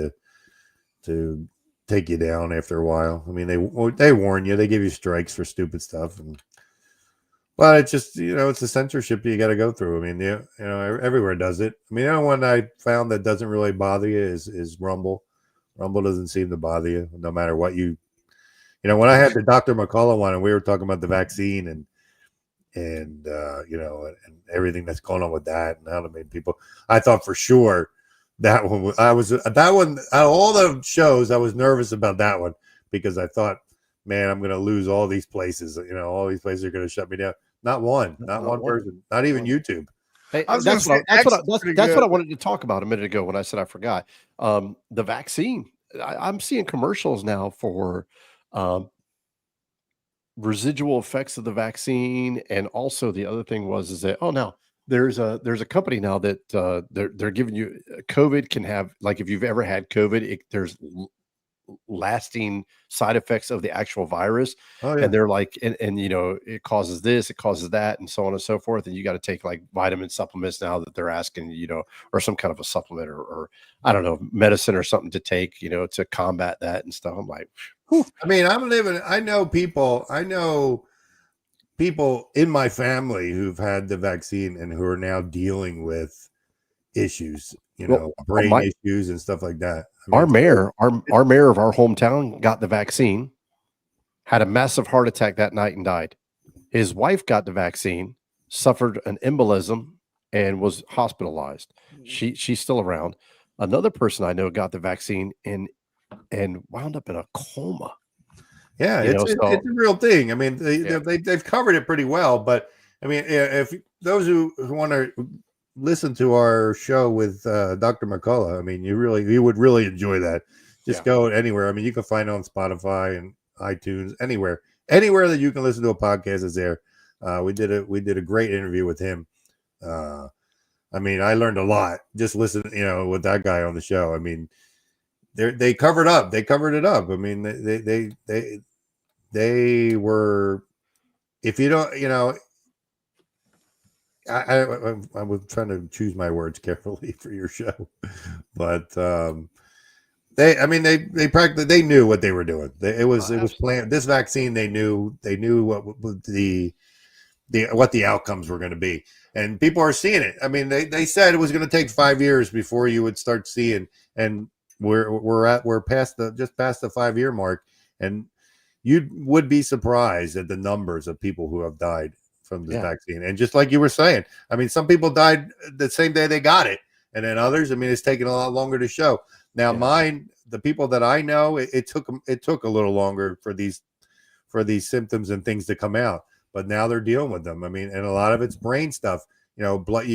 to take you down after a while. They warn you, they give you strikes for stupid stuff. But it's just, it's the censorship you got to go through. Everywhere does it. The only one I found that doesn't really bother you is Rumble. Rumble doesn't seem to bother you, no matter what when I had the Dr. McCullough one and we were talking about the vaccine and everything that's going on with that and how to make people, I thought for sure that one, out of all the shows, I was nervous about that one because I thought, man, I'm going to lose all these places. All these places are going to shut me down. Not one person, not even YouTube.
Hey, that's what I wanted to talk about a minute ago when I said I forgot. The vaccine. I'm seeing commercials now for residual effects of the vaccine, and also the other thing is that now there's a company now that they're giving you COVID can have, if you've ever had COVID, there's lasting side effects of the actual virus.
Oh, yeah.
And they're like, and you know, it causes this, it causes that, and so on and so forth. And you got to take like vitamin supplements now that they're asking, you know, or some kind of a supplement or I don't know, medicine or something to take, you know, to combat that and stuff. I'm like, whew.
I mean, I know people in my family who've had the vaccine and who are now dealing with issues, you know, brain issues and stuff like that. I mean,
our mayor of our hometown got the vaccine, had a massive heart attack that night and died. His wife got the vaccine, suffered an embolism, and was hospitalized. She's still around. Another person I know got the vaccine and wound up in a coma.
Yeah, it's a real thing. I mean, they've covered it pretty well. But I mean, if those who want to listen to our show with Dr. McCullough, I mean, you would really enjoy that. Just go anywhere. I mean, you can find it on Spotify and iTunes, anywhere that you can listen to a podcast is there. We did a great interview with him. I mean, I learned a lot just listening, you know, with that guy on the show. I mean, they covered it up. I mean, they were, if you don't, you know, I was trying to choose my words carefully for your show, but they practically, they knew what they were doing. It was planned. This vaccine, they knew what the outcomes were going to be, and people are seeing it. I mean, they said it was going to take 5 years before you would start seeing, and we're past the 5 year mark, and you would be surprised at the numbers of people who have died from this vaccine. And just like you were saying, I mean, some people died the same day they got it, and then others, I mean, it's taken a lot longer to show. Now, the people that I know, it took a little longer for these symptoms and things to come out, but now they're dealing with them. I mean, and a lot of it's brain stuff. You know, blood.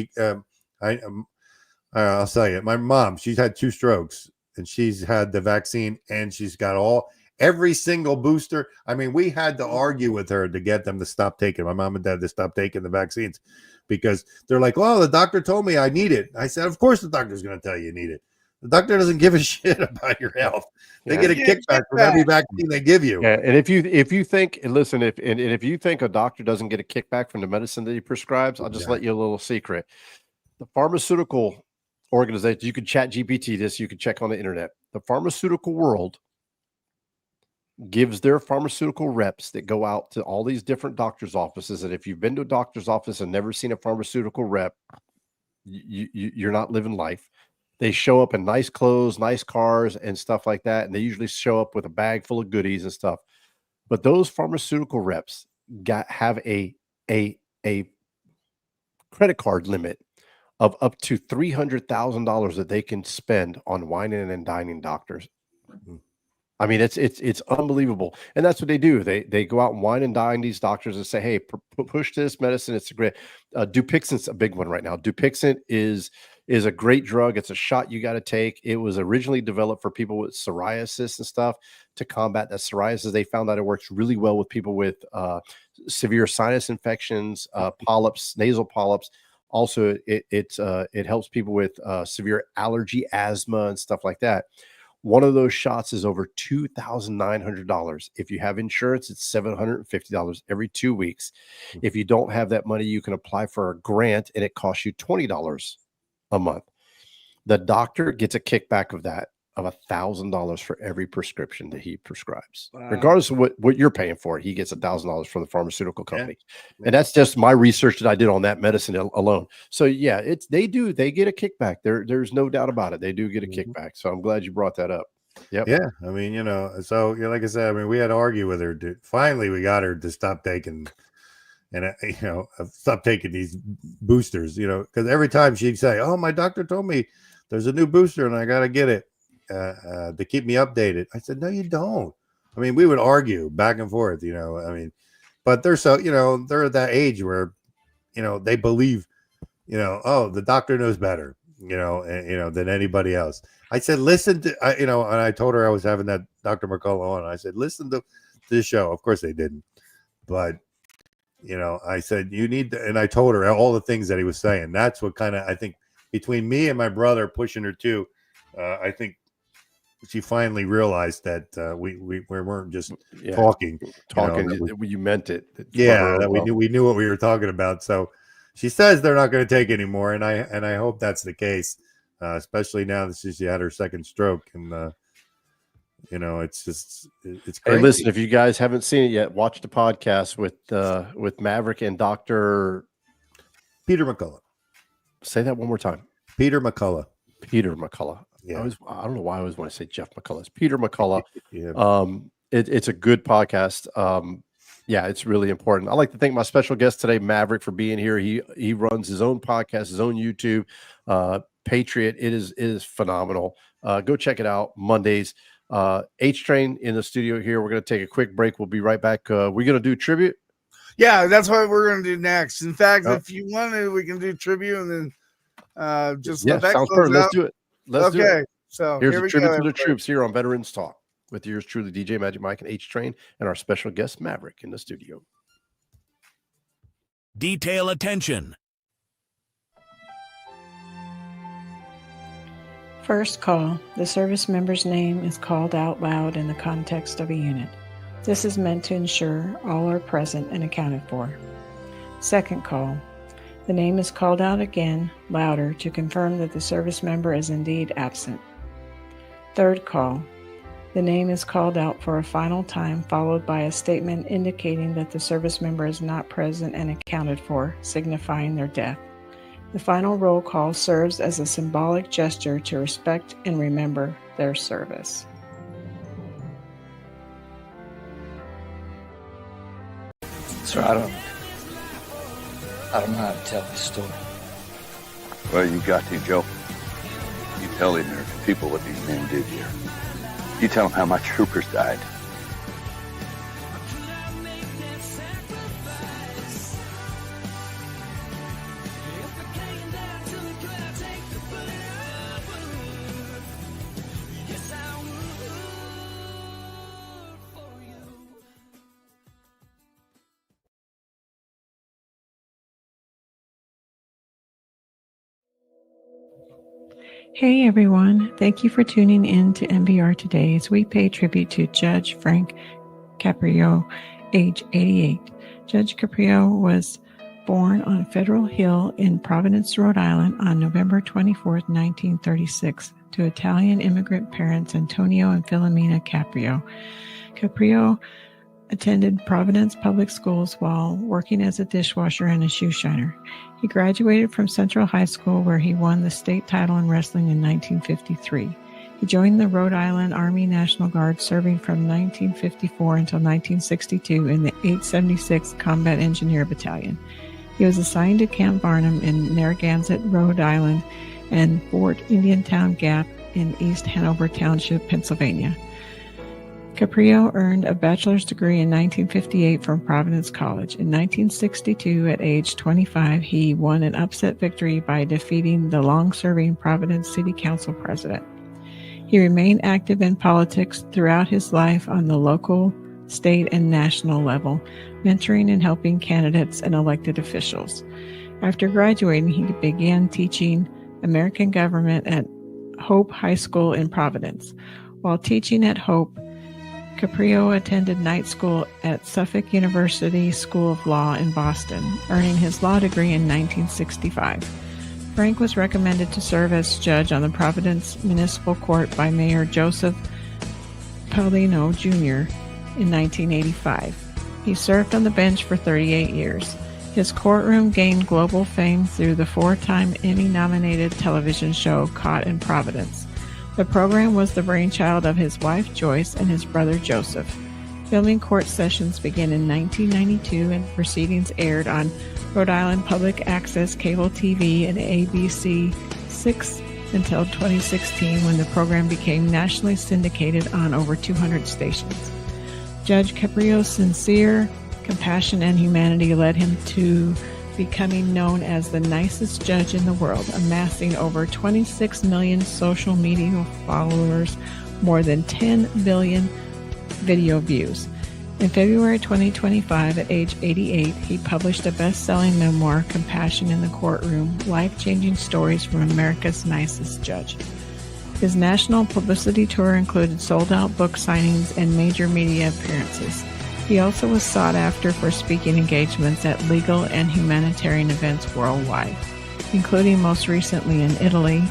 I'll tell you, my mom, she's had 2 strokes, and she's had the vaccine, and she's got every single booster. I mean, we had to argue with her to get them to stop taking, my mom and dad, to stop taking the vaccines, because they're like, well, the doctor told me I need it. I said, of course the doctor's going to tell you need it. The doctor doesn't give a shit about your health. They get a kickback from every vaccine they give you.
Yeah, and if you think, and listen, if you think a doctor doesn't get a kickback from the medicine that he prescribes, I'll just let you a little secret. The pharmaceutical organization, you can chat GPT this, you can check on the internet. The pharmaceutical world gives their pharmaceutical reps that go out to all these different doctors' offices. And if you've been to a doctor's office and never seen a pharmaceutical rep, you're not living life. They show up in nice clothes, nice cars, and stuff like that. And they usually show up with a bag full of goodies and stuff. But those pharmaceutical reps have a credit card limit of up to $300,000 that they can spend on wining and dining doctors. I mean, it's unbelievable. And that's what they do. They go out and wine and dine these doctors and say, hey, push this medicine. It's a great, Dupixent's a big one right now. Dupixent is a great drug. It's a shot you got to take. It was originally developed for people with psoriasis and stuff to combat that psoriasis. They found out it works really well with people with severe sinus infections, polyps, nasal polyps. Also, it helps people with severe allergy, asthma, and stuff like that. One of those shots is over $2,900. If you have insurance, it's $750 every 2 weeks. If you don't have that money, you can apply for a grant, and it costs you $20 a month. The doctor gets a kickback of that, of $1,000 for every prescription that he prescribes. Wow. Regardless of what you're paying for, he gets $1,000 from the pharmaceutical company. Yeah. And that's just my research that I did on that medicine alone. So yeah, they get a kickback. There's no doubt about it. They do get a kickback. So I'm glad you brought that up. Yep.
Yeah. I mean, so like I said, I mean, we had to argue with her. Finally, we got her to stop taking stop taking these boosters, because every time she'd say, oh, my doctor told me there's a new booster and I got to get it to keep me updated. I said, no, you don't. I mean, we would argue back and forth, but they're they're at that age where, they believe, oh, the doctor knows better, than anybody else. I said, listen to, and I told her I was having that Dr. McCullough on. I said, listen to this show. Of course they didn't, but I said, you need to, and I told her all the things that he was saying. That's what kind of, I think, between me and my brother pushing her too, I think, she finally realized that we weren't just talking.
You meant it.
That we knew what we were talking about. So she says they're not going to take anymore, and I hope that's the case, especially now that she had her second stroke, and it's crazy.
Hey, listen, if you guys haven't seen it yet, watch the podcast with Maverick and Dr.
Peter McCullough.
Say that one more time.
Peter McCullough.
Yeah. I don't know why I always want to say Jeff McCullough. It's Peter McCullough. It's a good podcast. It's really important. I'd like to thank my special guest today, Maverick, for being here. He runs his own podcast, his own YouTube, Patriot. It is phenomenal. Go check it out Mondays. H-Train in the studio here. We're going to take a quick break. We'll be right back. We're going to do tribute.
Yeah, that's what we're going to do next. In fact, if you want to, we can do tribute and then just let that
sounds
close
perfect.
out.
Let's do it. Let's do it.
So
here's a tribute to the troops here on Veterans Talk with yours truly, DJ Magic Mike and H-Train, and our special guest, Maverick, in the studio.
Detail attention.
First call. The service member's name is called out loud in the context of a unit. This is meant to ensure all are present and accounted for. Second call. The name is called out again, louder, to confirm that the service member is indeed absent. Third call. The name is called out for a final time, followed by a statement indicating that the service member is not present and accounted for, signifying their death. The final roll call serves as a symbolic gesture to respect and remember their service.
Sir, I don't know how to tell this story.
Well, you got to, Joe. You tell the American people what these men did here. You tell them how my troopers died.
Hey everyone, thank you for tuning in to MVR today as we pay tribute to Judge Frank Caprio, age 88. Judge Caprio was born on Federal Hill in Providence, Rhode Island on November 24, 1936, to Italian immigrant parents Antonio and Filomena Caprio. Caprio attended Providence Public Schools while working as a dishwasher and a shoe shiner. He graduated from Central High School, where he won the state title in wrestling in 1953. He joined the Rhode Island Army National Guard, serving from 1954 until 1962 in the 876 Combat Engineer Battalion. He was assigned to Camp Barnum in Narragansett, Rhode Island, and Fort Indiantown Gap in East Hanover Township, Pennsylvania. Caprio earned a bachelor's degree in 1958 from Providence College. In 1962, at age 25, he won an upset victory by defeating the long-serving Providence City Council president. He remained active in politics throughout his life on the local, state, and national level, mentoring and helping candidates and elected officials. After graduating, he began teaching American government at Hope High School in Providence. While teaching at Hope, Caprio attended night school at Suffolk University School of Law in Boston, earning his law degree in 1965. Frank was recommended to serve as judge on the Providence Municipal Court by Mayor Joseph Paulino Jr. in 1985. He served on the bench for 38 years. His courtroom gained global fame through the 4-time Emmy-nominated television show Caught in Providence. The program was the brainchild of his wife Joyce and his brother Joseph. Filming court sessions began in 1992 and proceedings aired on Rhode Island Public Access Cable TV and ABC 6 until 2016, when the program became nationally syndicated on over 200 stations. Judge Caprio's sincere compassion and humanity led him to becoming known as the nicest judge in the world, amassing over 26 million social media followers, more than 10 billion video views. In February 2025, at age 88, he published a best-selling memoir, Compassion in the Courtroom, Life-Changing Stories from America's Nicest Judge. His national publicity tour included sold-out book signings and major media appearances. He also was sought after for speaking engagements at legal and humanitarian events worldwide, including most recently in Italy,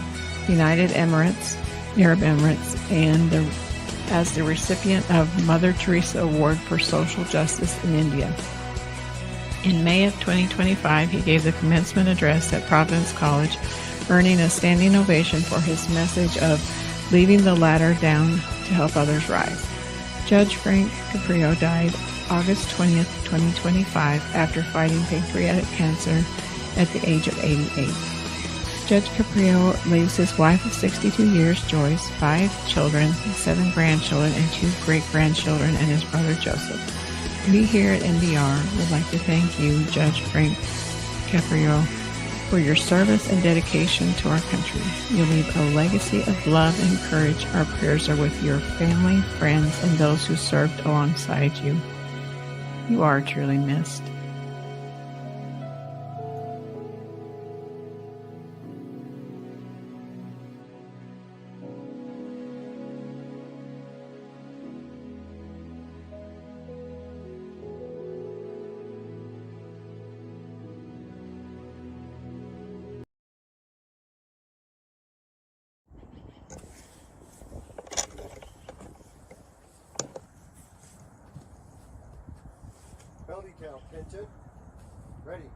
United Emirates, Arab Emirates, and as the recipient of Mother Teresa Award for Social Justice in India. In May of 2025, he gave the commencement address at Providence College, earning a standing ovation for his message of leaving the ladder down to help others rise. Judge Frank Caprio died August 20th, 2025, after fighting pancreatic cancer at the age of 88. Judge Caprio leaves his wife of 62 years, Joyce, 5 children, 7 grandchildren, and 2 great-grandchildren, and his brother Joseph. We here at NBR would like to thank you, Judge Frank Caprio, for your service and dedication to our country. You leave a legacy of love and courage. Our prayers are with your family, friends, and those who served alongside you. You are truly missed.
Penalty count, 10-10. Ready.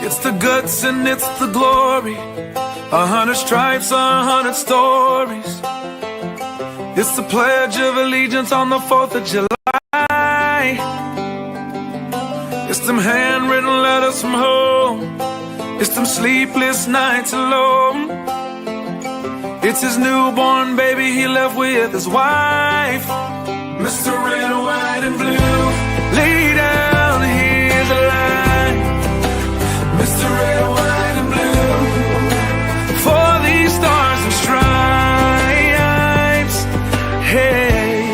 It's the guts and it's the glory. 100 stripes, 100 stories. It's the Pledge of Allegiance on the 4th of July. It's them handwritten letters from home. It's them sleepless nights alone. It's his newborn baby he left with his wife. Mr. Red, White, and Blue, lay down his life. Mr. Red, White, and Blue, for these stars and stripes. Hey,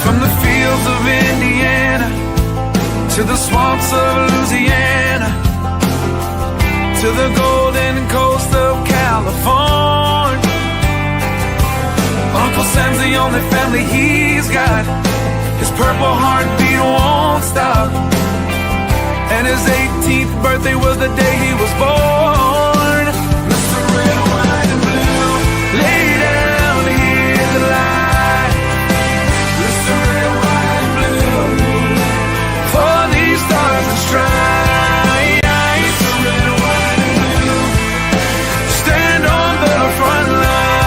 from the fields of Indiana to the swamps of Louisiana, to the golden coast of California, Uncle Sam's the only family he's got. His purple heartbeat won't stop, and his 18th birthday was the day he was born. Mr. Red, White, and Blue, lay down his life. Mr. Red, White, and Blue, for these stars and stripes. Mr. Red, White, and Blue, stand on the front line.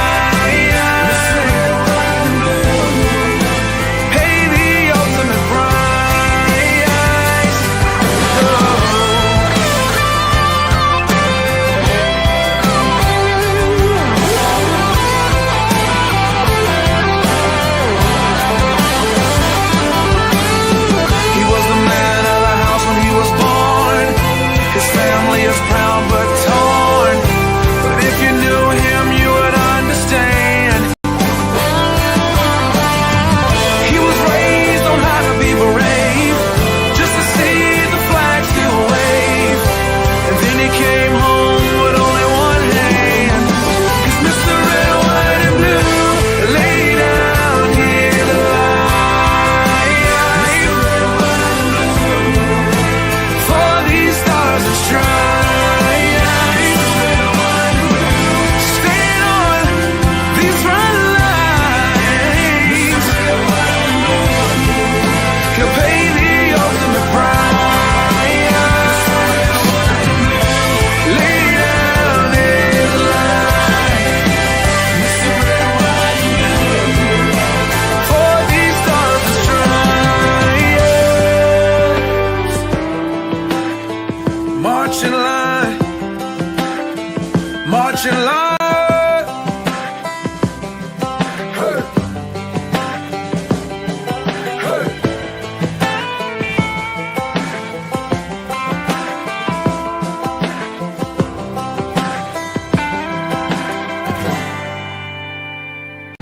Don't you lie.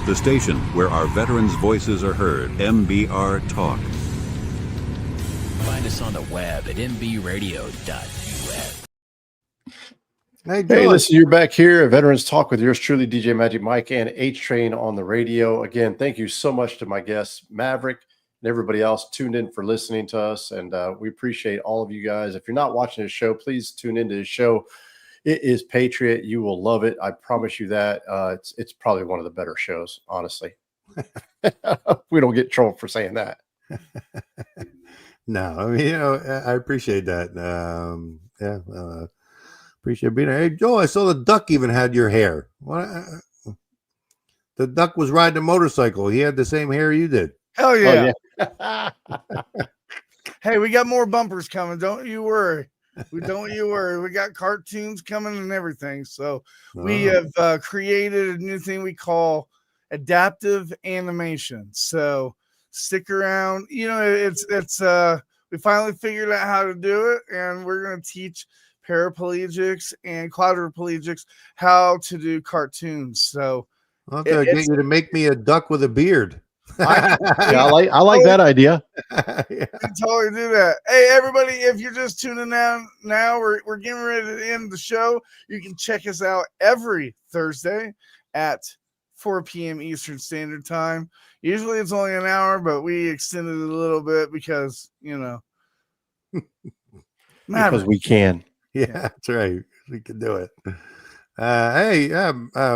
The station where our veterans' voices are heard, MBR Talk.
Find us on the web at mbradio.us.
Hey, listen, you're back here at Veterans Talk with yours truly, DJ Magic Mike and H-Train on the radio. Again, thank you so much to my guests, Maverick, and everybody else tuned in for listening to us. And we appreciate all of you guys. If you're not watching this show, please tune into this show. It is Patriot. You will love it. I promise you that. It's probably one of the better shows, honestly. We don't get in trouble for saying that.
No, I mean, I appreciate that. Appreciate being here. Hey, Joe, I saw the duck even had your hair. What? The duck was riding a motorcycle. He had the same hair you did.
Hell yeah. Oh, yeah. Hey, we got more bumpers coming. Don't you worry. Don't you worry. We got cartoons coming and everything. So we have created a new thing we call adaptive animation. So stick around. It's we finally figured out how to do it, and we're going to teach paraplegics and quadriplegics how to do cartoons. So
I'll have to get you to make me a duck with a beard.
I like that idea.
Yeah. You can totally do that. Hey, everybody, if you're just tuning in now, we're getting ready to end the show. You can check us out every Thursday at 4 p.m. Eastern Standard Time. Usually it's only an hour, but we extended it a little bit because,
because we can.
Yeah, that's right. We can do it.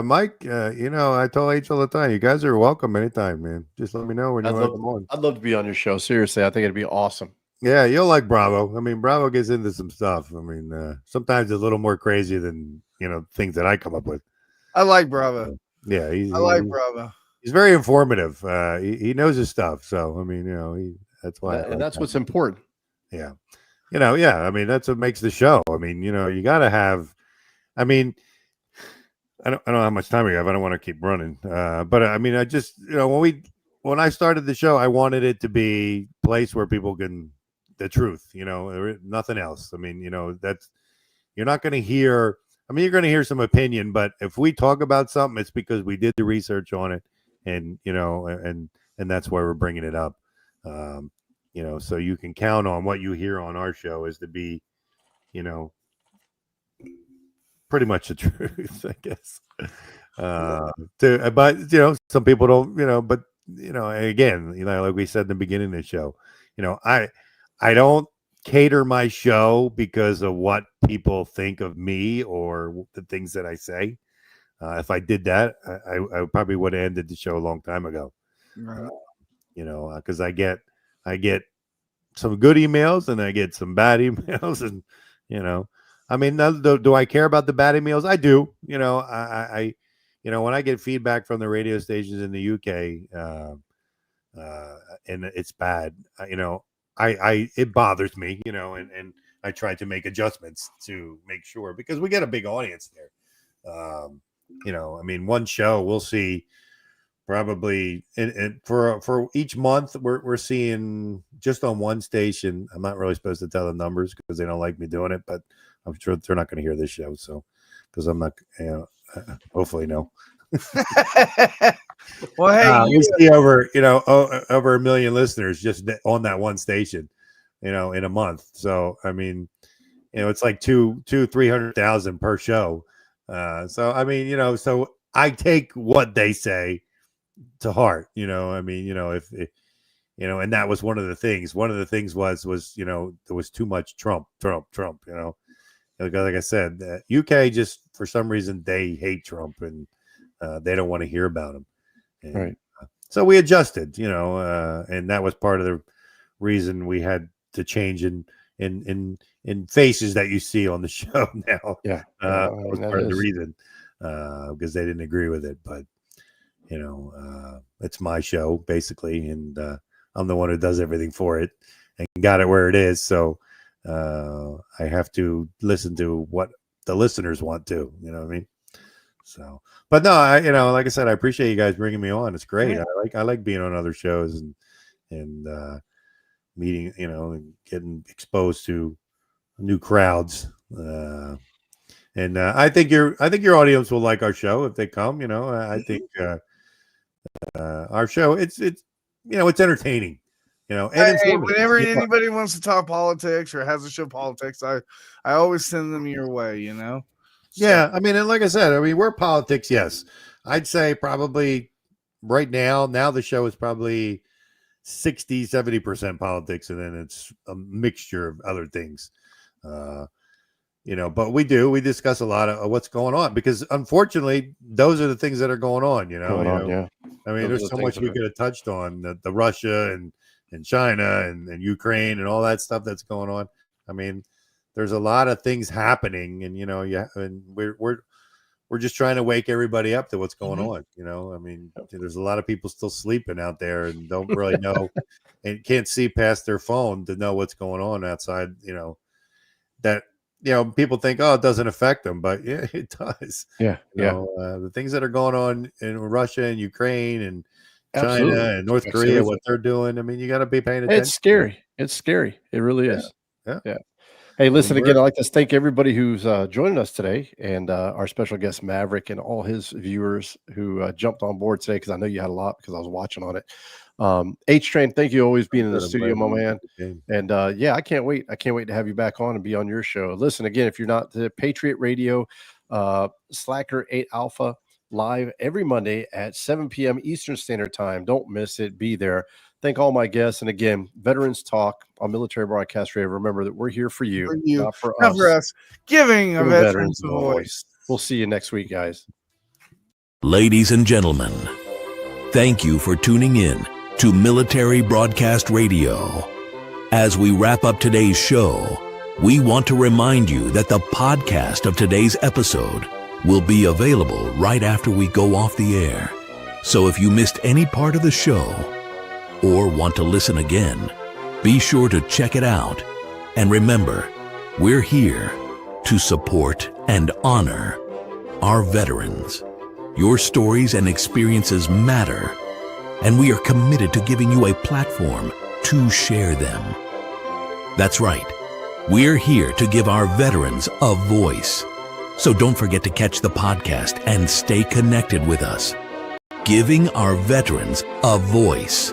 Mike, I told H all the time, you guys are welcome anytime, man. Just let me know when you want to come on.
I'd love to be on your show. Seriously, I think it'd be awesome.
Yeah, you'll like Bravo. I mean, Bravo gets into some stuff. I mean, sometimes it's a little more crazy than, things that I come up with.
I like Bravo.
Yeah,
I like Bravo.
He's very informative. He knows his stuff. So, I mean, that's why.
And that's what's important.
Yeah. I mean, that's what makes the show. I mean, you got to have, I mean, I don't know how much time we have. I don't want to keep running. But I mean, I just, when I started the show, I wanted it to be a place where people can, the truth, nothing else. I mean, that's, you're not going to hear, you're going to hear some opinion, but if we talk about something, it's because we did the research on it and, and that's why we're bringing it up. So you can count on what you hear on our show is to be, pretty much the truth, I guess. But some people don't, but again, like we said in the beginning of the show, I don't cater my show because of what people think of me or the things that I say. If I did that, I probably would have ended the show a long time ago.
Right.
Because I get some good emails and I get some bad emails, and I mean, do I care about the bad emails? I do. I when I get feedback from the radio stations in the UK, and it's bad, it bothers me, and I try to make adjustments to make sure, because we get a big audience there. I mean, one show we'll see probably, and for each month we're seeing just on one station. I'm not really supposed to tell the numbers because they don't like me doing it, but I'm sure they're not going to hear this show. So, because I'm not, hopefully no.
Well, hey,
we see over, over 1 million listeners just on that one station, in a month. So, I mean, it's like 300,000 per show. So, I mean, so I take what they say to heart, I mean, if and that was one of the things. One of the things was, there was too much Trump, like I said, UK just, for some reason, they hate Trump and they don't want to hear about him. And,
right.
So we adjusted, and that was part of the reason we had to change in faces that you see on the show now.
Yeah.
That was part of the reason, because they didn't agree with it. But, it's my show, basically, and I'm the one who does everything for it and got it where it is. So I have to listen to what the listeners want to, you know what I mean? So, but no, like I said, I appreciate you guys bringing me on. It's great.
Yeah.
I like being on other shows and meeting, and getting exposed to new crowds. And I think your audience will like our show if they come. I think our show it's entertaining. And
hey, whenever anybody wants to talk politics or has a show politics, I always send them your way.
Yeah, and like I said, we're politics. Yes, I'd say probably right now the show is probably 60-70% politics, and then it's a mixture of other things. But we discuss a lot of what's going on, because unfortunately those are the things that are going on.
Yeah.
There's so much we could have touched on, the Russia and China and Ukraine and all that stuff that's going on. There's a lot of things happening, and and we're just trying to wake everybody up to what's going on. There's a lot of people still sleeping out there and don't really know and can't see past their phone to know what's going on outside. That people think, oh, it doesn't affect them, but yeah, it does. The things that are going on in Russia and Ukraine and China and North Korea, what they're doing. you got to be paying attention.
It's scary. It's scary. It really is.
Yeah.
Hey, listen, again, I'd like to thank everybody who's joining us today, and our special guest Maverick and all his viewers who jumped on board today, because I know you had a lot because I was watching on it. H-Train, thank you always being in the studio, my man. And I can't wait. I can't wait to have you back on and be on your show. Listen, again, if you're not, the Patriot Radio, Slacker92 Alpha, live every Monday at 7 p.m. Eastern Standard Time. Don't miss it. Be there. Thank all my guests. And again, Veterans Talk on Military Broadcast Radio. Remember that we're here for you, not for us.
Giving a veterans a voice.
We'll see you next week, guys.
Ladies and gentlemen, thank you for tuning in to Military Broadcast Radio. As we wrap up today's show, we want to remind you that the podcast of today's episode will be available right after we go off the air. So if you missed any part of the show or want to listen again, be sure to check it out. And remember, we're here to support and honor our veterans. Your stories and experiences matter, and we are committed to giving you a platform to share them. That's right. We're here to give our veterans a voice. So don't forget to catch the podcast and stay connected with us. Giving our veterans a voice.